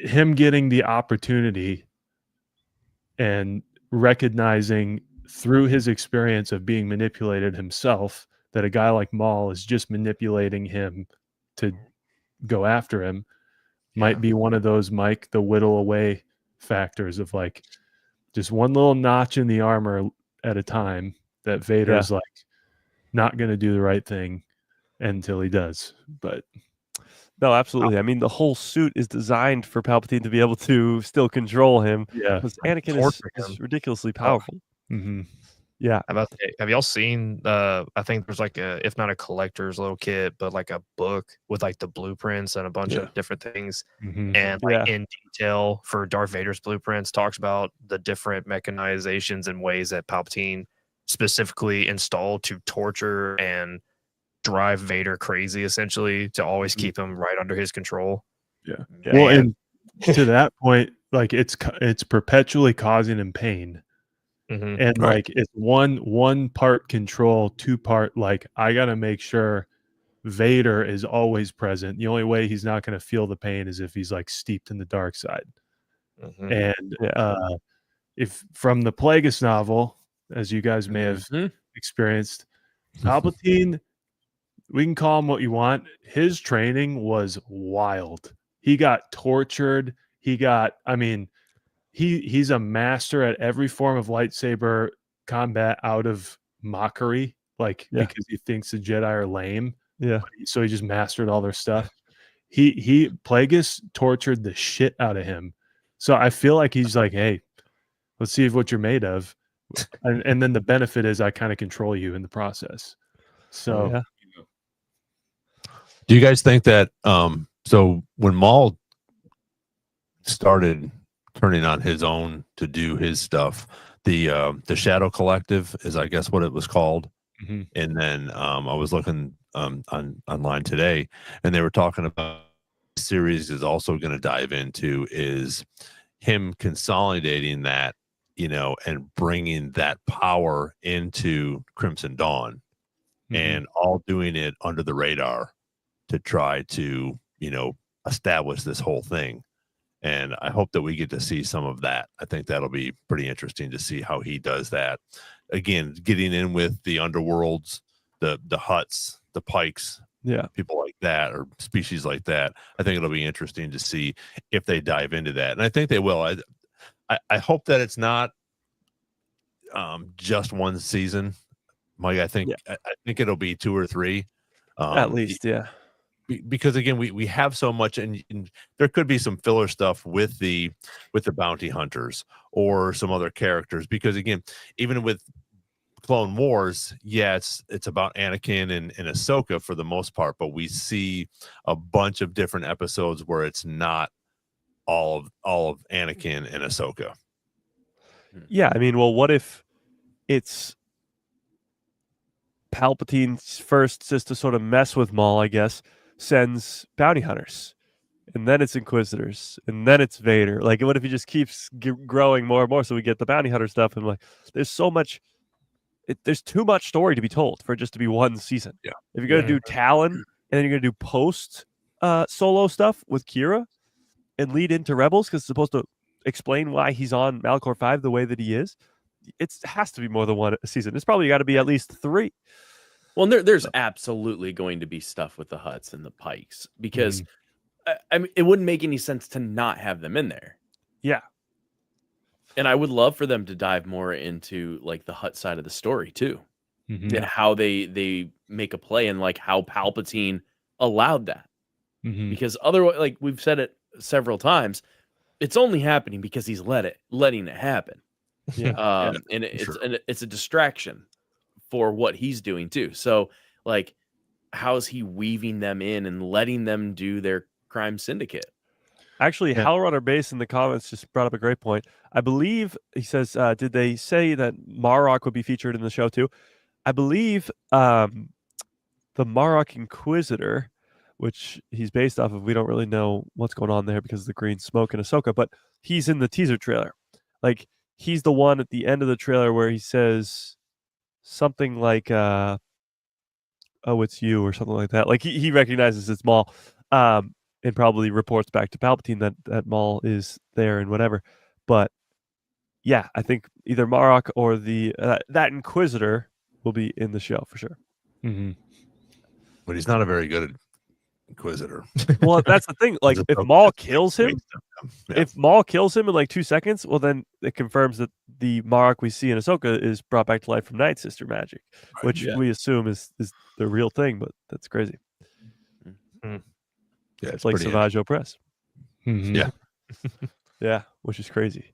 him getting the opportunity and recognizing through his experience of being manipulated himself that a guy like Maul is just manipulating him to go after him might be one of those, Mike, the whittle away factors of like just one little notch in the armor at a time that Vader's like not going to do the right thing until he does. But no, absolutely. I mean, the whole suit is designed for Palpatine to be able to still control him. Yeah, because Anakin is ridiculously powerful. mm-hmm. Yeah. Have y'all seen I think there's like a, if not a collector's little kit, but like a book with like the blueprints and a bunch of different things. Mm-hmm. And like in detail for Darth Vader's blueprints talks about the different mechanizations and ways that Palpatine specifically installed to torture and drive Vader crazy, essentially, to always keep him right under his control. Yeah. Well, and to that point, like it's perpetually causing him pain. Mm-hmm. And like it's one part control, 2 part like I gotta make sure Vader is always present. The only way he's not gonna feel the pain is if he's like steeped in the dark side. Mm-hmm. And if from the Plagueis novel, as you guys may have experienced, Palpatine, we can call him what you want. His training was wild. He got tortured. He's a master at every form of lightsaber combat out of mockery, because he thinks the Jedi are lame. Yeah. So he just mastered all their stuff. He Plagueis tortured the shit out of him. So I feel like he's like, hey, let's see what you're made of. And then the benefit is I kind of control you in the process. So do you guys think that so when Maul started turning on his own to do his stuff, the Shadow Collective is, I guess, what it was called. Mm-hmm. And then I was looking online today, and they were talking about the series is also going to dive into is him consolidating that, and bringing that power into Crimson Dawn, and all doing it under the radar to try to, establish this whole thing. And I hope that we get to see some of that. I think that'll be pretty interesting to see how he does that. Again, getting in with the underworlds, the Hutts, the Pikes, people like that, or species like that. I think it'll be interesting to see if they dive into that. And I think they will. I hope that it's not just one season, Mike. I think it'll be 2 or 3. At least, because again, we have so much, and there could be some filler stuff with the bounty hunters or some other characters, because again, even with Clone Wars, it's about Anakin and Ahsoka for the most part, but we see a bunch of different episodes where it's not all of Anakin and Ahsoka. Yeah, I mean, well, what if it's Palpatine's first, just to sort of mess with Maul, I guess, sends bounty hunters, and then it's Inquisitors, and then it's Vader. Like, what if he just keeps growing more and more, so we get the bounty hunter stuff? And like, there's so much. There's too much story to be told for it just to be one season. Yeah. If you're gonna do Talon, and then you're gonna do post solo stuff with Kira, and lead into Rebels, because it's supposed to explain why he's on Malachor 5 the way that he is, it has to be more than one season. It's probably got to be at least 3. Well, there's absolutely going to be stuff with the Hutts and the Pikes, because I mean, it wouldn't make any sense to not have them in there. Yeah. And I would love for them to dive more into like the Hutt side of the story too, and how they make a play, and like how Palpatine allowed that. Because otherwise, like we've said it several times, it's only happening because he's letting it happen. And it's a distraction for what he's doing too. So like, how's he weaving them in and letting them do their crime syndicate? Actually, Hellrunner Base in the comments just brought up a great point. I believe he says, did they say that Marok would be featured in the show too? I believe the Marok Inquisitor, which he's based off of, we don't really know what's going on there because of the green smoke and Ahsoka, but he's in the teaser trailer. Like, he's the one at the end of the trailer where he says something like, oh, it's you, or something like that. Like, he recognizes it's Maul. and probably reports back to Palpatine that Maul is there and whatever. But yeah, I think either Marok or that Inquisitor will be in the show for sure. Mm-hmm. But he's not a very good Inquisitor. Well, that's the thing. Like, if Maul kills him, Yeah. if Maul kills him in like 2 seconds, well, then it confirms that the Marok we see in Ahsoka is brought back to life from Night Sister magic, which we assume is the real thing. But that's crazy. Yeah, It's like pretty Savage Opress. Mm-hmm. Yeah. Yeah, which is crazy.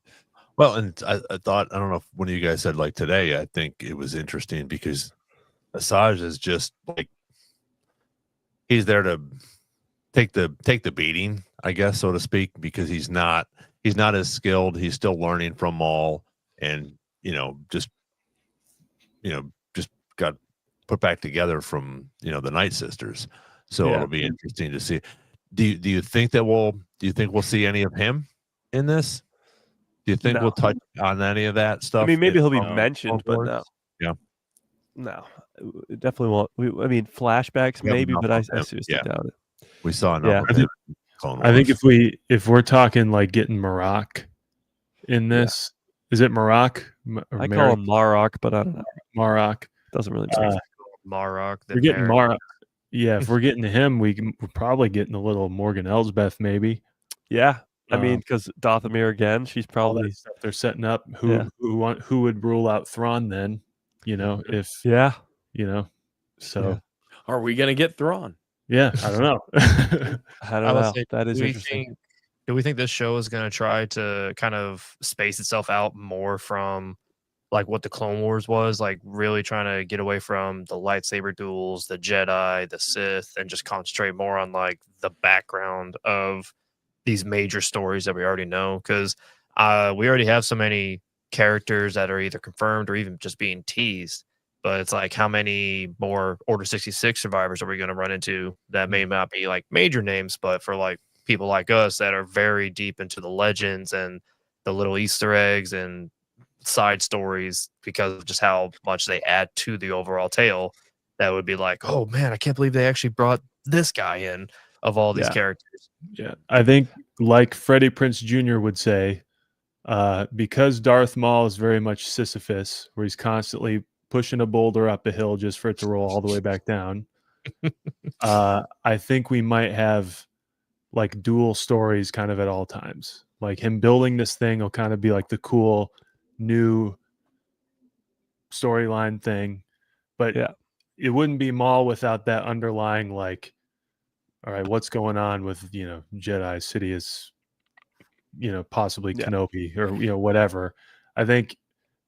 Well, and I thought, I don't know if one of you guys said like today, I think it was interesting because Asajj is just like, he's there to take the beating, I guess, so to speak, because he's not as skilled. He's still learning from Maul, and just got put back together from the Night Sisters. So it'll be interesting to see. Do you think we'll see any of him in this? Do you think we'll touch on any of that stuff? I mean, maybe he'll be from mentioned, but Wars? no. Yeah. No, it definitely won't. I mean, flashbacks We have maybe, enough but I of him. seriously doubt it. We saw enough Yeah. of him in Clone I think Wars. if we're talking like getting Marok in this, is it Marok? Or I call him Marok, but I don't know. Marok. Doesn't really make sense. Marok. We're getting Marok. Yeah, if we're getting him, we're probably getting a little Morgan Elsbeth, maybe. Yeah, I mean, because Dothamir again, she's All that probably stuff they're setting up. Who would rule out Thrawn then? If So Are we gonna get Thrawn? yeah, I don't know. I don't know. That is interesting. Do we think this show is going to try to kind of space itself out more from like what the Clone Wars was, like really trying to get away from the lightsaber duels, the Jedi, the Sith, and just concentrate more on like the background of these major stories that we already know? Because we already have so many characters that are either confirmed or even just being teased. But it's like, how many more Order 66 survivors are we going to run into that may not be like major names, but for like people like us that are very deep into the legends and the little Easter eggs and side stories because of just how much they add to the overall tale, that would be like, oh man, I can't believe they actually brought this guy in of all these characters. Yeah, I think like Freddie Prinze Jr. would say, because Darth Maul is very much Sisyphus, where he's constantly pushing a boulder up a hill just for it to roll all the way back down. I think we might have like dual stories kind of at all times. Like him building this thing will kind of be like the cool new storyline thing, but it wouldn't be Maul without that underlying like, all right, what's going on with Jedi Sidious, possibly Kenobi or whatever. I think,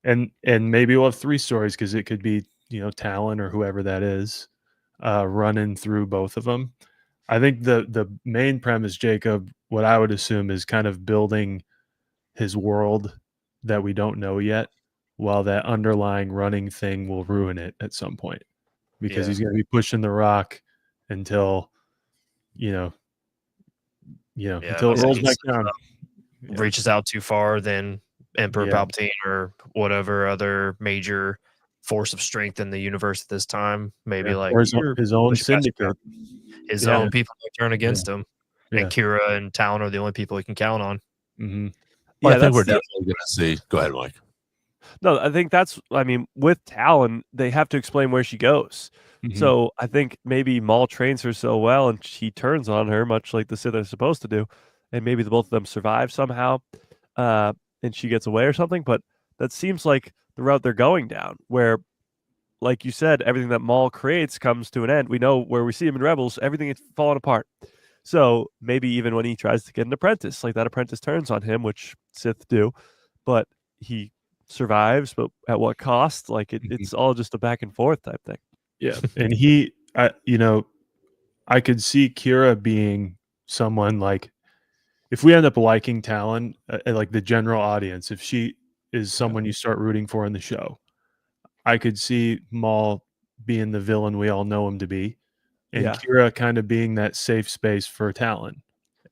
and maybe we'll have 3 stories because it could be Talon or whoever that is running through both of them. I think the main premise, Jacob, what I would assume is kind of building his world that we don't know yet, while that underlying running thing will ruin it at some point, because he's going to be pushing the rock until until it rolls back down. Reaches out too far, then Emperor Palpatine or whatever other major force of strength in the universe at this time, maybe like or his own syndicate, his own people that turn against him, and Kira and Talon are the only people he can count on. Mm-hmm. Well, I think we're definitely going to see. Go ahead, Mike. No, I think with Talon, they have to explain where she goes. Mm-hmm. So I think maybe Maul trains her so well and she turns on her, much like the Sith are supposed to do. And maybe the both of them survive somehow and she gets away or something. But that seems like the route they're going down, where, like you said, everything that Maul creates comes to an end. We know where we see him in Rebels, everything is falling apart. So maybe even when he tries to get an apprentice, like that apprentice turns on him, which Sith do, but he survives, but at what cost? Like it's all just a back and forth type thing. Yeah. And I could see Kira being someone like, if we end up liking Talon, like the general audience, if she is someone you start rooting for in the show, I could see Maul being the villain we all know him to be, and Kira kind of being that safe space for Talon,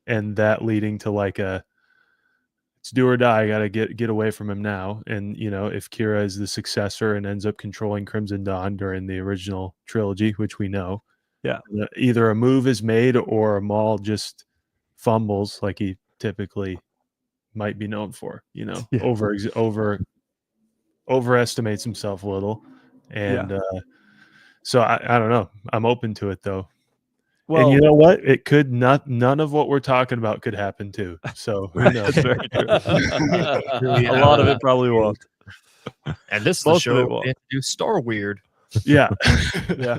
and that leading to like it's do or die. I got to get away from him now. And if Kira is the successor and ends up controlling Crimson Dawn during the original trilogy, which we know, either a move is made or Maul just fumbles like he typically might be known for. Yeah. Overestimates himself a little, and so I don't know. I'm open to it though. Well, and you know what? It could not. None of what we're talking about could happen too. So who knows? that's very true. A lot of it probably won't. And this is Most the of it show won't. they do Star Weird. Yeah. Yeah.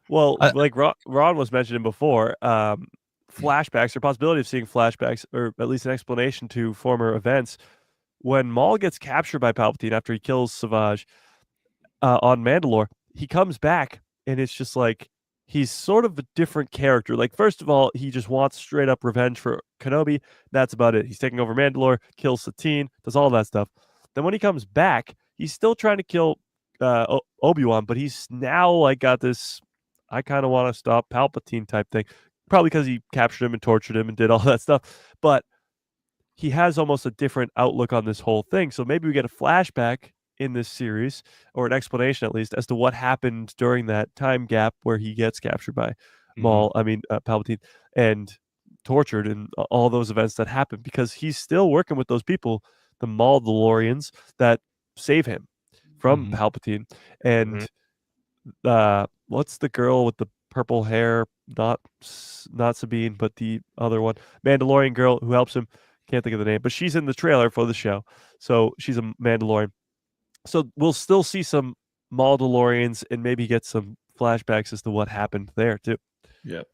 Well, I- like Ron was mentioning before, flashbacks or possibility of seeing flashbacks, or at least an explanation to former events. When Maul gets captured by Palpatine after he kills Savage on Mandalore, he comes back and it's just like he's sort of a different character. Like, first of all, he just wants straight up revenge for Kenobi. That's about it. He's taking over Mandalore, kills Satine, does all that stuff. Then when he comes back, he's still trying to kill Obi-Wan, but he's now like got this I kind of want to stop Palpatine type thing. Probably because he captured him and tortured him and did all that stuff. But he has almost a different outlook on this whole thing. So maybe we get a flashback in this series, or an explanation at least, as to what happened during that time gap where he gets captured by Palpatine, and tortured, and all those events that happened, because he's still working with those people, the Maldalorians, that save him from Palpatine. And what's the girl with the purple hair? Not Sabine, but the other one, Mandalorian girl who helps him. Can't think of the name, but she's in the trailer for the show, so she's a Mandalorian. So we'll still see some Maldalorians and maybe get some flashbacks as to what happened there too. Yep.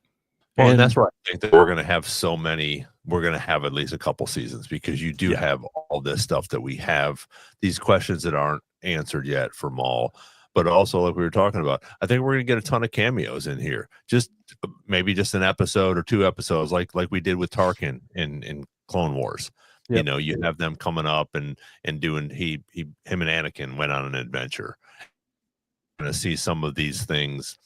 Well, and that's why I think that we're going to have so many. We're going to have at least a couple seasons, because you do have all this stuff that we have, these questions that aren't answered yet for Maul. But also, like we were talking about, I think we're going to get a ton of cameos in here. Just maybe just an episode or 2 episodes, like we did with Tarkin in Clone Wars. Yep. You know, you have them coming up and doing him and Anakin went on an adventure. Going to see some of these things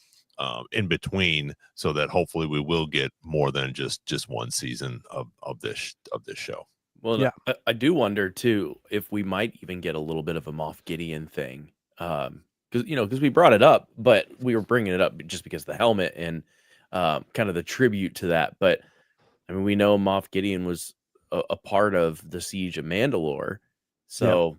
in between, so that hopefully we will get more than just one season of this show. Well, Yeah. I do wonder too if we might even get a little bit of a Moff Gideon thing, because we brought it up, but we were bringing it up just because of the helmet and kind of the tribute to that. But I mean, we know Moff Gideon was a part of the siege of Mandalore, so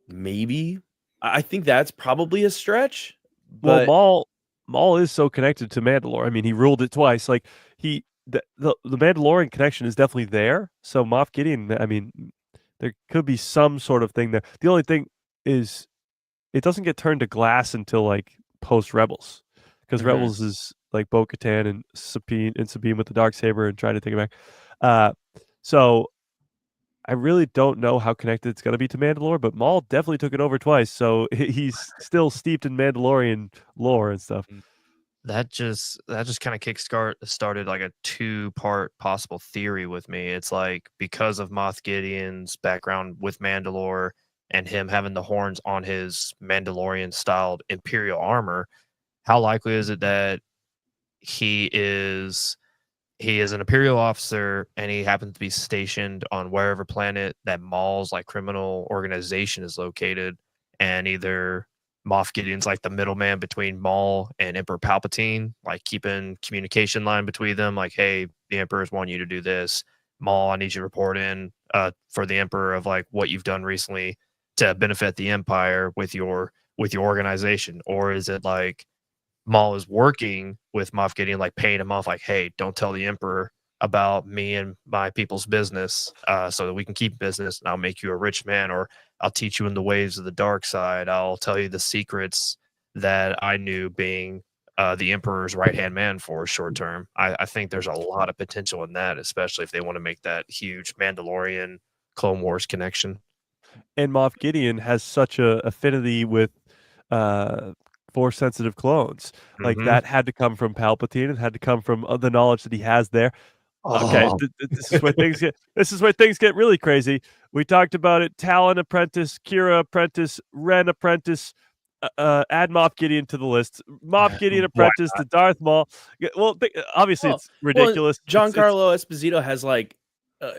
maybe I think that's probably a stretch. But Well, Maul is so connected to Mandalore. I mean, he ruled it twice. Like the Mandalorian connection is definitely there. So Moff Gideon, I mean, there could be some sort of thing there. The only thing is, it doesn't get turned to glass until like post Rebels, because Rebels is like Bo-Katan and Sabine with the Darksaber and trying to take it back. So I really don't know how connected it's going to be to Mandalore, but Maul definitely took it over twice, so he's still steeped in Mandalorian lore and stuff. That just kind of started like a 2-part possible theory with me. It's like, because of Moff Gideon's background with Mandalore and him having the horns on his Mandalorian styled Imperial armor, how likely is it that he is an Imperial officer and he happens to be stationed on wherever planet that Maul's like criminal organization is located, and either Moff Gideon's like the middleman between Maul and Emperor Palpatine, like keeping communication line between them, like, hey, the Emperors want you to do this. Maul, I need you to report in for the Emperor of like what you've done recently to benefit the Empire with your organization. Or is it like Maul is working with Moff Gideon, like paying him off, like, hey, don't tell the Emperor about me and my people's business, so that we can keep business, and I'll make you a rich man, or I'll teach you in the ways of the dark side. I'll tell you the secrets that I knew being the Emperor's right-hand man for short term. I think there's a lot of potential in that, especially if they want to make that huge Mandalorian Clone Wars connection. And Moff Gideon has such a affinity with Force sensitive clones. Like that had to come from Palpatine. It had to come from the knowledge that he has there. Okay, this is where things get really crazy. We talked about it. Talon apprentice, Kira apprentice, Ren apprentice. Add Moff Gideon to the list. Moff Gideon apprentice to Darth Maul. Well, obviously it's ridiculous. Giancarlo Esposito has like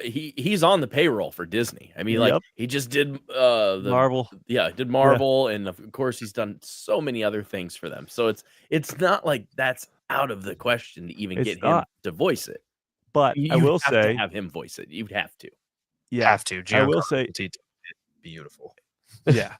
he's on the payroll for Disney. I mean, like he just did Marvel. Did Marvel, and of course he's done so many other things for them. So it's not like that's out of the question to even get him to voice it. But I will have say, to have him voice it. You'd have to. yeah, Have to. I will say, Giancarlo Tito did beautiful. yeah,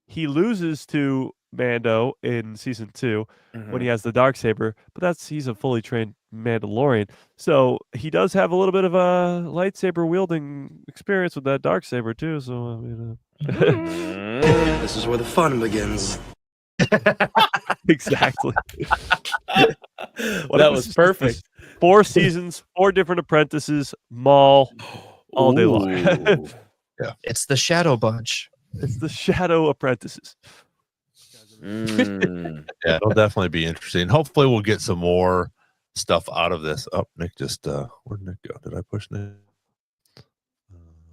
he loses to Mando in season 2 when he Mhm. has the darksaber, but he's a fully trained Mandalorian, so he does have a little bit of a lightsaber wielding experience with that darksaber too. So I mean, Mhm. This is where the fun begins. exactly. That was perfect. 4 seasons, 4 different apprentices, Maul, all day long. Ooh. It's the Shadow Bunch. It's the Shadow Apprentices. Mm. Yeah, it'll definitely be interesting. Hopefully, we'll get some more stuff out of this. Oh, Nick just where'd Nick go? Did I push Nick?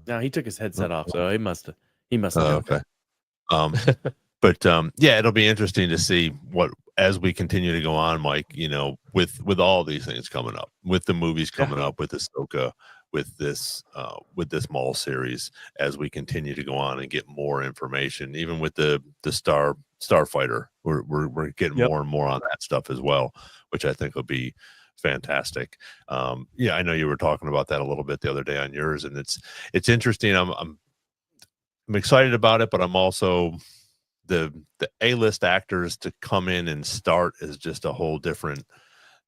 No, he took his headset off, so he must have. Okay. Yeah, it'll be interesting to see what as we continue to go on, Mike. You know, with all these things coming up, with the movies coming up, with Ahsoka, with this Maul series, as we continue to go on and get more information, even with the Starfighter, we're getting more and more on that stuff as well, which I think will be fantastic. Yeah, I know you were talking about that a little bit the other day on yours, and it's interesting. I'm excited about it, but I'm also the A-list actors to come in and start is just a whole different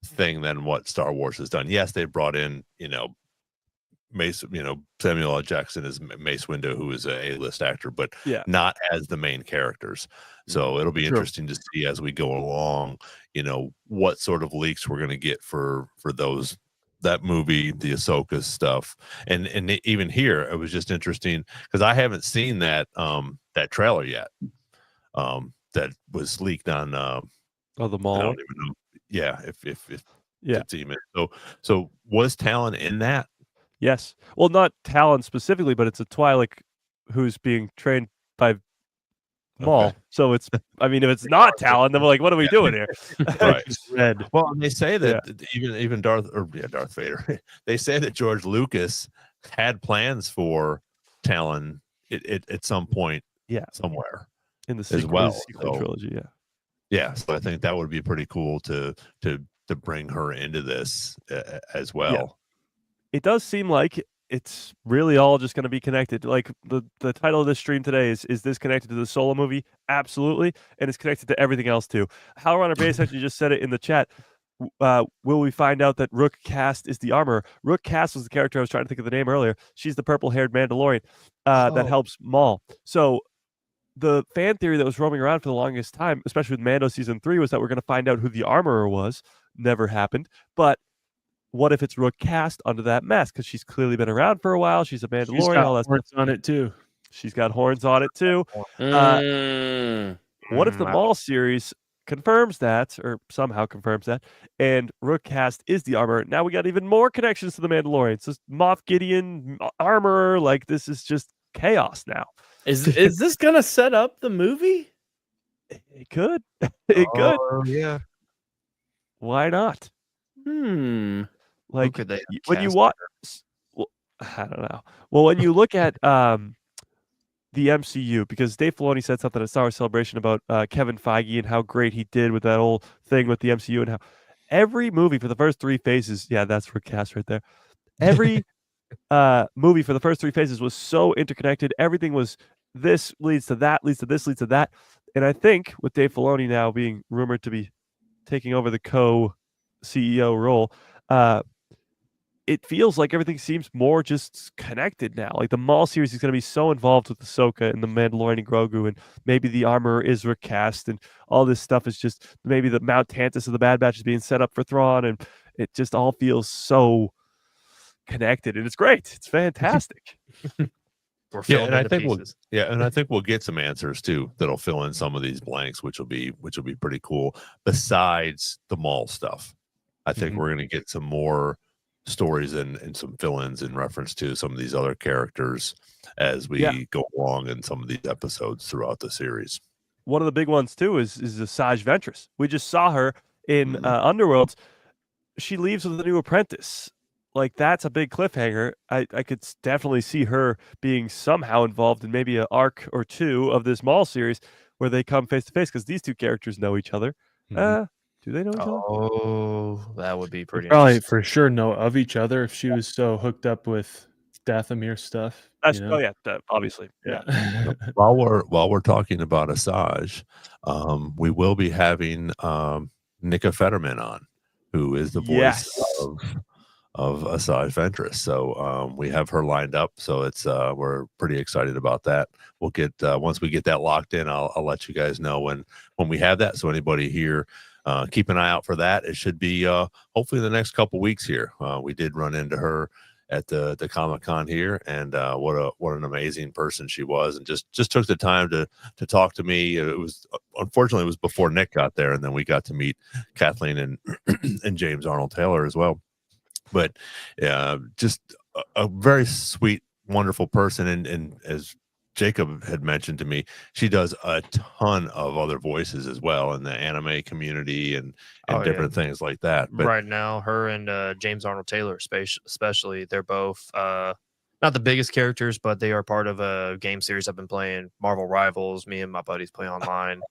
thing than what Star Wars has done. Yes, they brought in, Samuel L. Jackson as Mace Windu, who is a A-list actor, but not as the main characters. So it'll be interesting to see as we go along, what sort of leaks we're going to get for that movie, the Ahsoka stuff. And even here, it was just interesting because I haven't seen that trailer yet. That was leaked on the Maul. I don't even know. Yeah, if yeah. it's even so was Talon in that? Yes. Well, not Talon specifically, but it's a Twi'lek who's being trained by Maul. Okay. So it's, I mean, if it's not Talon, then we're like, what are we doing here? Right. Red. Well, and they say that even Darth Vader, they say that George Lucas had plans for Talon at some point, somewhere in the sequel trilogy. Yeah. So I think that would be pretty cool to bring her into this as well. Yeah. It does seem like it's really all just going to be connected. Like the title of this stream today is this connected to the Solo movie? Absolutely. And it's connected to everything else too. Howlrunner Base actually just said it in the chat. Will we find out that Rook Kast is the armor? Rook Kast was the character I was trying to think of the name earlier. She's the purple-haired Mandalorian that helps Maul. So the fan theory that was roaming around for the longest time, especially with Mando season 3, was that we're going to find out who the armorer was. Never happened. But what if it's Rook Kast under that mask? Because she's clearly been around for a while. She's a Mandalorian. She's got horns on it too. She's got horns on it too. What if the Maul series confirms that, or somehow confirms that, and Rook Kast is the armor? Now we got even more connections to the Mandalorians. This Moff Gideon armor, like this is just chaos now. Is this gonna set up the movie? It could. It could. Yeah. Why not? Like could they when you watch, well, I don't know. Well, when you look at the MCU, because Dave Filoni said something at Star Wars Celebration about Kevin Feige and how great he did with that whole thing with the MCU and how every movie for the first 3 phases, that's for cast right there. Every movie for the first 3 phases was so interconnected. Everything was this leads to that, leads to this, leads to that. And I think with Dave Filoni now being rumored to be taking over the co-CEO role, it feels like everything seems more just connected now. Like the Maul series is going to be so involved with Ahsoka and the Mandalorian and Grogu, and maybe the armor is recast, and all this stuff is just maybe the Mount Tantus of the Bad Batch is being set up for Thrawn, and it just all feels so connected, and it's great. It's fantastic. And I think we'll get some answers too that'll fill in some of these blanks, which will be pretty cool. Besides the Maul stuff, I think we're going to get some more stories and some fill-ins in reference to some of these other characters as we go along in some of these episodes throughout the series. One of the big ones too is Asajj Ventress. We just saw her in Underworld. She leaves with a new apprentice. Like that's a big cliffhanger. I could definitely see her being somehow involved in maybe an arc or two of this Maul series where they come face to face, because these two characters know each other. Do they know each other? Oh, that would be pretty Probably interesting. for sure know of each other if she was so hooked up with Dathomir stuff. That's, You know? oh yeah, obviously. Yeah. While we're talking about Asajj, we will be having Nika Fetterman on, who is the voice Yes. of Asajj Ventress. So we have her lined up. So it's we're pretty excited about that. We'll get once we get that locked in, I'll let you guys know when we have that. So anybody here, keep an eye out for that. It should be hopefully the next couple weeks here. We did run into her at the Comic-Con here, and what an amazing person she was, and just took the time to talk to me. It was unfortunately it was before Nick got there, and then we got to meet Kathleen and and James Arnold Taylor as well. But just a very sweet, wonderful person, and as Jacob had mentioned to me, she does a ton of other voices as well in the anime community and Oh, yeah. different things like that. But Right now, her and James Arnold Taylor, especially, they're both not the biggest characters, but they are part of a game series I've been playing, Marvel Rivals. Me and my buddies play online.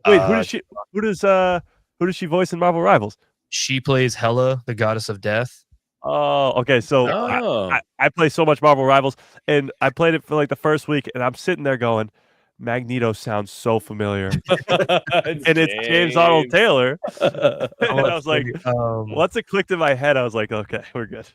Wait, who does she voice in Marvel Rivals? She plays Hela, the goddess of death. Oh, okay. So Oh. I play so much Marvel Rivals, and I played it for like the first week, and I'm sitting there going, Magneto sounds so familiar. And it's James Arnold Taylor. And I was like, once it clicked in my head, I was like, okay, we're good.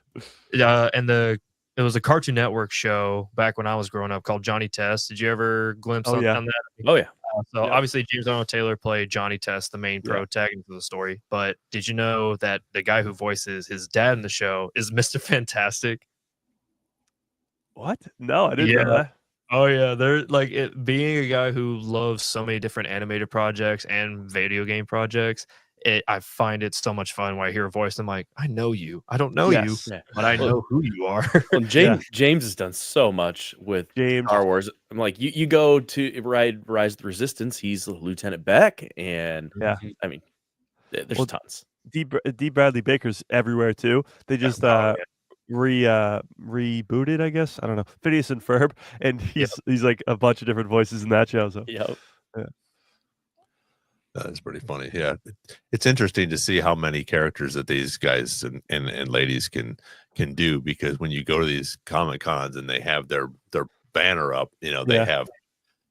It was a Cartoon Network show back when I was growing up called Johnny Test. Did you ever glimpse on that? Oh yeah. So Yeah. obviously James Arnold Taylor played Johnny Test, the main protagonist of the story. But did you know that the guy who voices his dad in the show is Mr. Fantastic? What? No, I didn't know that. Oh yeah, they're like being a guy who loves so many different animated projects and video game projects. I find it so much fun when I hear a voice. I'm like, I know you. I don't know you, Yes. but I know who you are. Well, James has done so much with James. Star Wars. I'm like, you go to Rise of the Resistance, he's Lieutenant Beck, and Yeah. I mean, there's Well, tons. D. Bradley Baker's everywhere too. They just rebooted, I guess. I don't know. Phineas and Ferb, and he's like a bunch of different voices in that show. So Yep. That's pretty funny. Yeah, it's interesting to see how many characters that these guys and ladies can do, because when you go to these Comic Cons and they have their banner up, they have,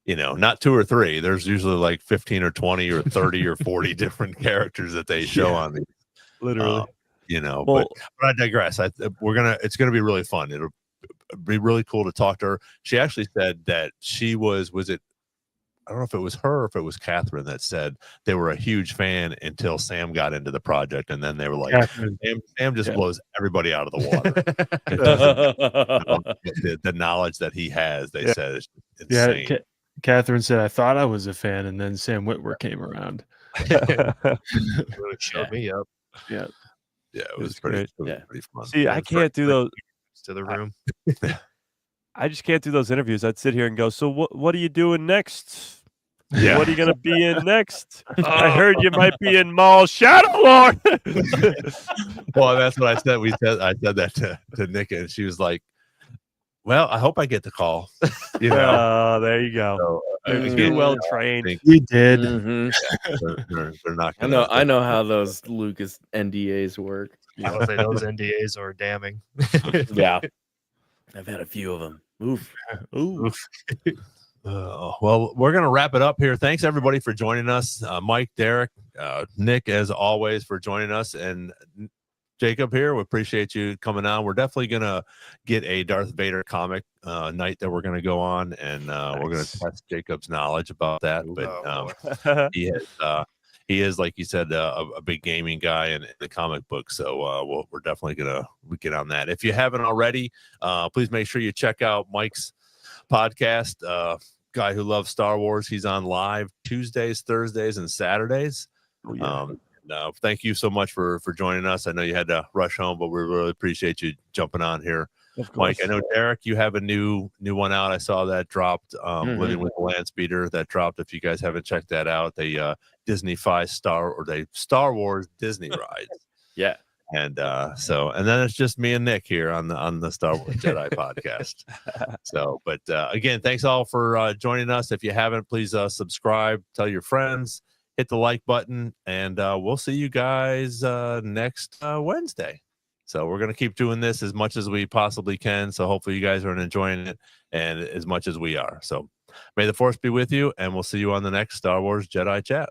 not 2 or 3. There's usually like 15 or 20 or 30 or 40 different characters that they show on these. literally, But I digress. It's gonna be really fun. It'll be really cool to talk to her. She actually said that she was it. I don't know if it was her or if it was Catherine that said they were a huge fan until Sam got into the project, and then they were like, Sam just blows everybody out of the water. the knowledge that he has, they said, is insane. Yeah, Catherine said, I thought I was a fan, and then Sam Witwer came around. Really showed me up. Yeah, it was great. pretty fun. See, I can't do those to the room. I just can't do those interviews. I'd sit here and go, so what are you doing next? Yeah. What are you going to be in next? I heard you might be in Maul Shadow Lord. Well, that's what I said. I said that to Nick, and she was like, well, I hope I get the call. Oh, there you go. So, You're well trained. You did. Mm-hmm. They're not gonna, I know how those Lucas NDAs work. I would say those NDAs are damning. Yeah. I've had a few of them. Oof. Well, we're going to wrap it up here. Thanks, everybody, for joining us. Mike, Derek, Nick, as always, for joining us. And Jacob here, we appreciate you coming on. We're definitely going to get a Darth Vader comic night that we're going to go on, and we're going to test Jacob's knowledge about that. But he is, like you said, a big gaming guy in the comic book. So we're definitely going to get on that. If you haven't already, please make sure you check out Mike's podcast, Guy Who Loves Star Wars. He's on live Tuesdays, Thursdays, and Saturdays. Thank you so much for joining us. I know you had to rush home, but we really appreciate you jumping on here. Mike, I know Derek, you have a new one out. I saw that dropped, Living with the Land Speeder, that dropped. If you guys haven't checked that out, they Disney-fy Star Wars Disney rides. Yeah. And and then it's just me and Nick here on the Star Wars Jedi podcast. But again, thanks all for joining us. If you haven't, please subscribe, tell your friends. hit the like button, and we'll see you guys next Wednesday. So we're going to keep doing this as much as we possibly can. So hopefully you guys are enjoying it and as much as we are. So may the force be with you, and we'll see you on the next Star Wars Jedi Chat.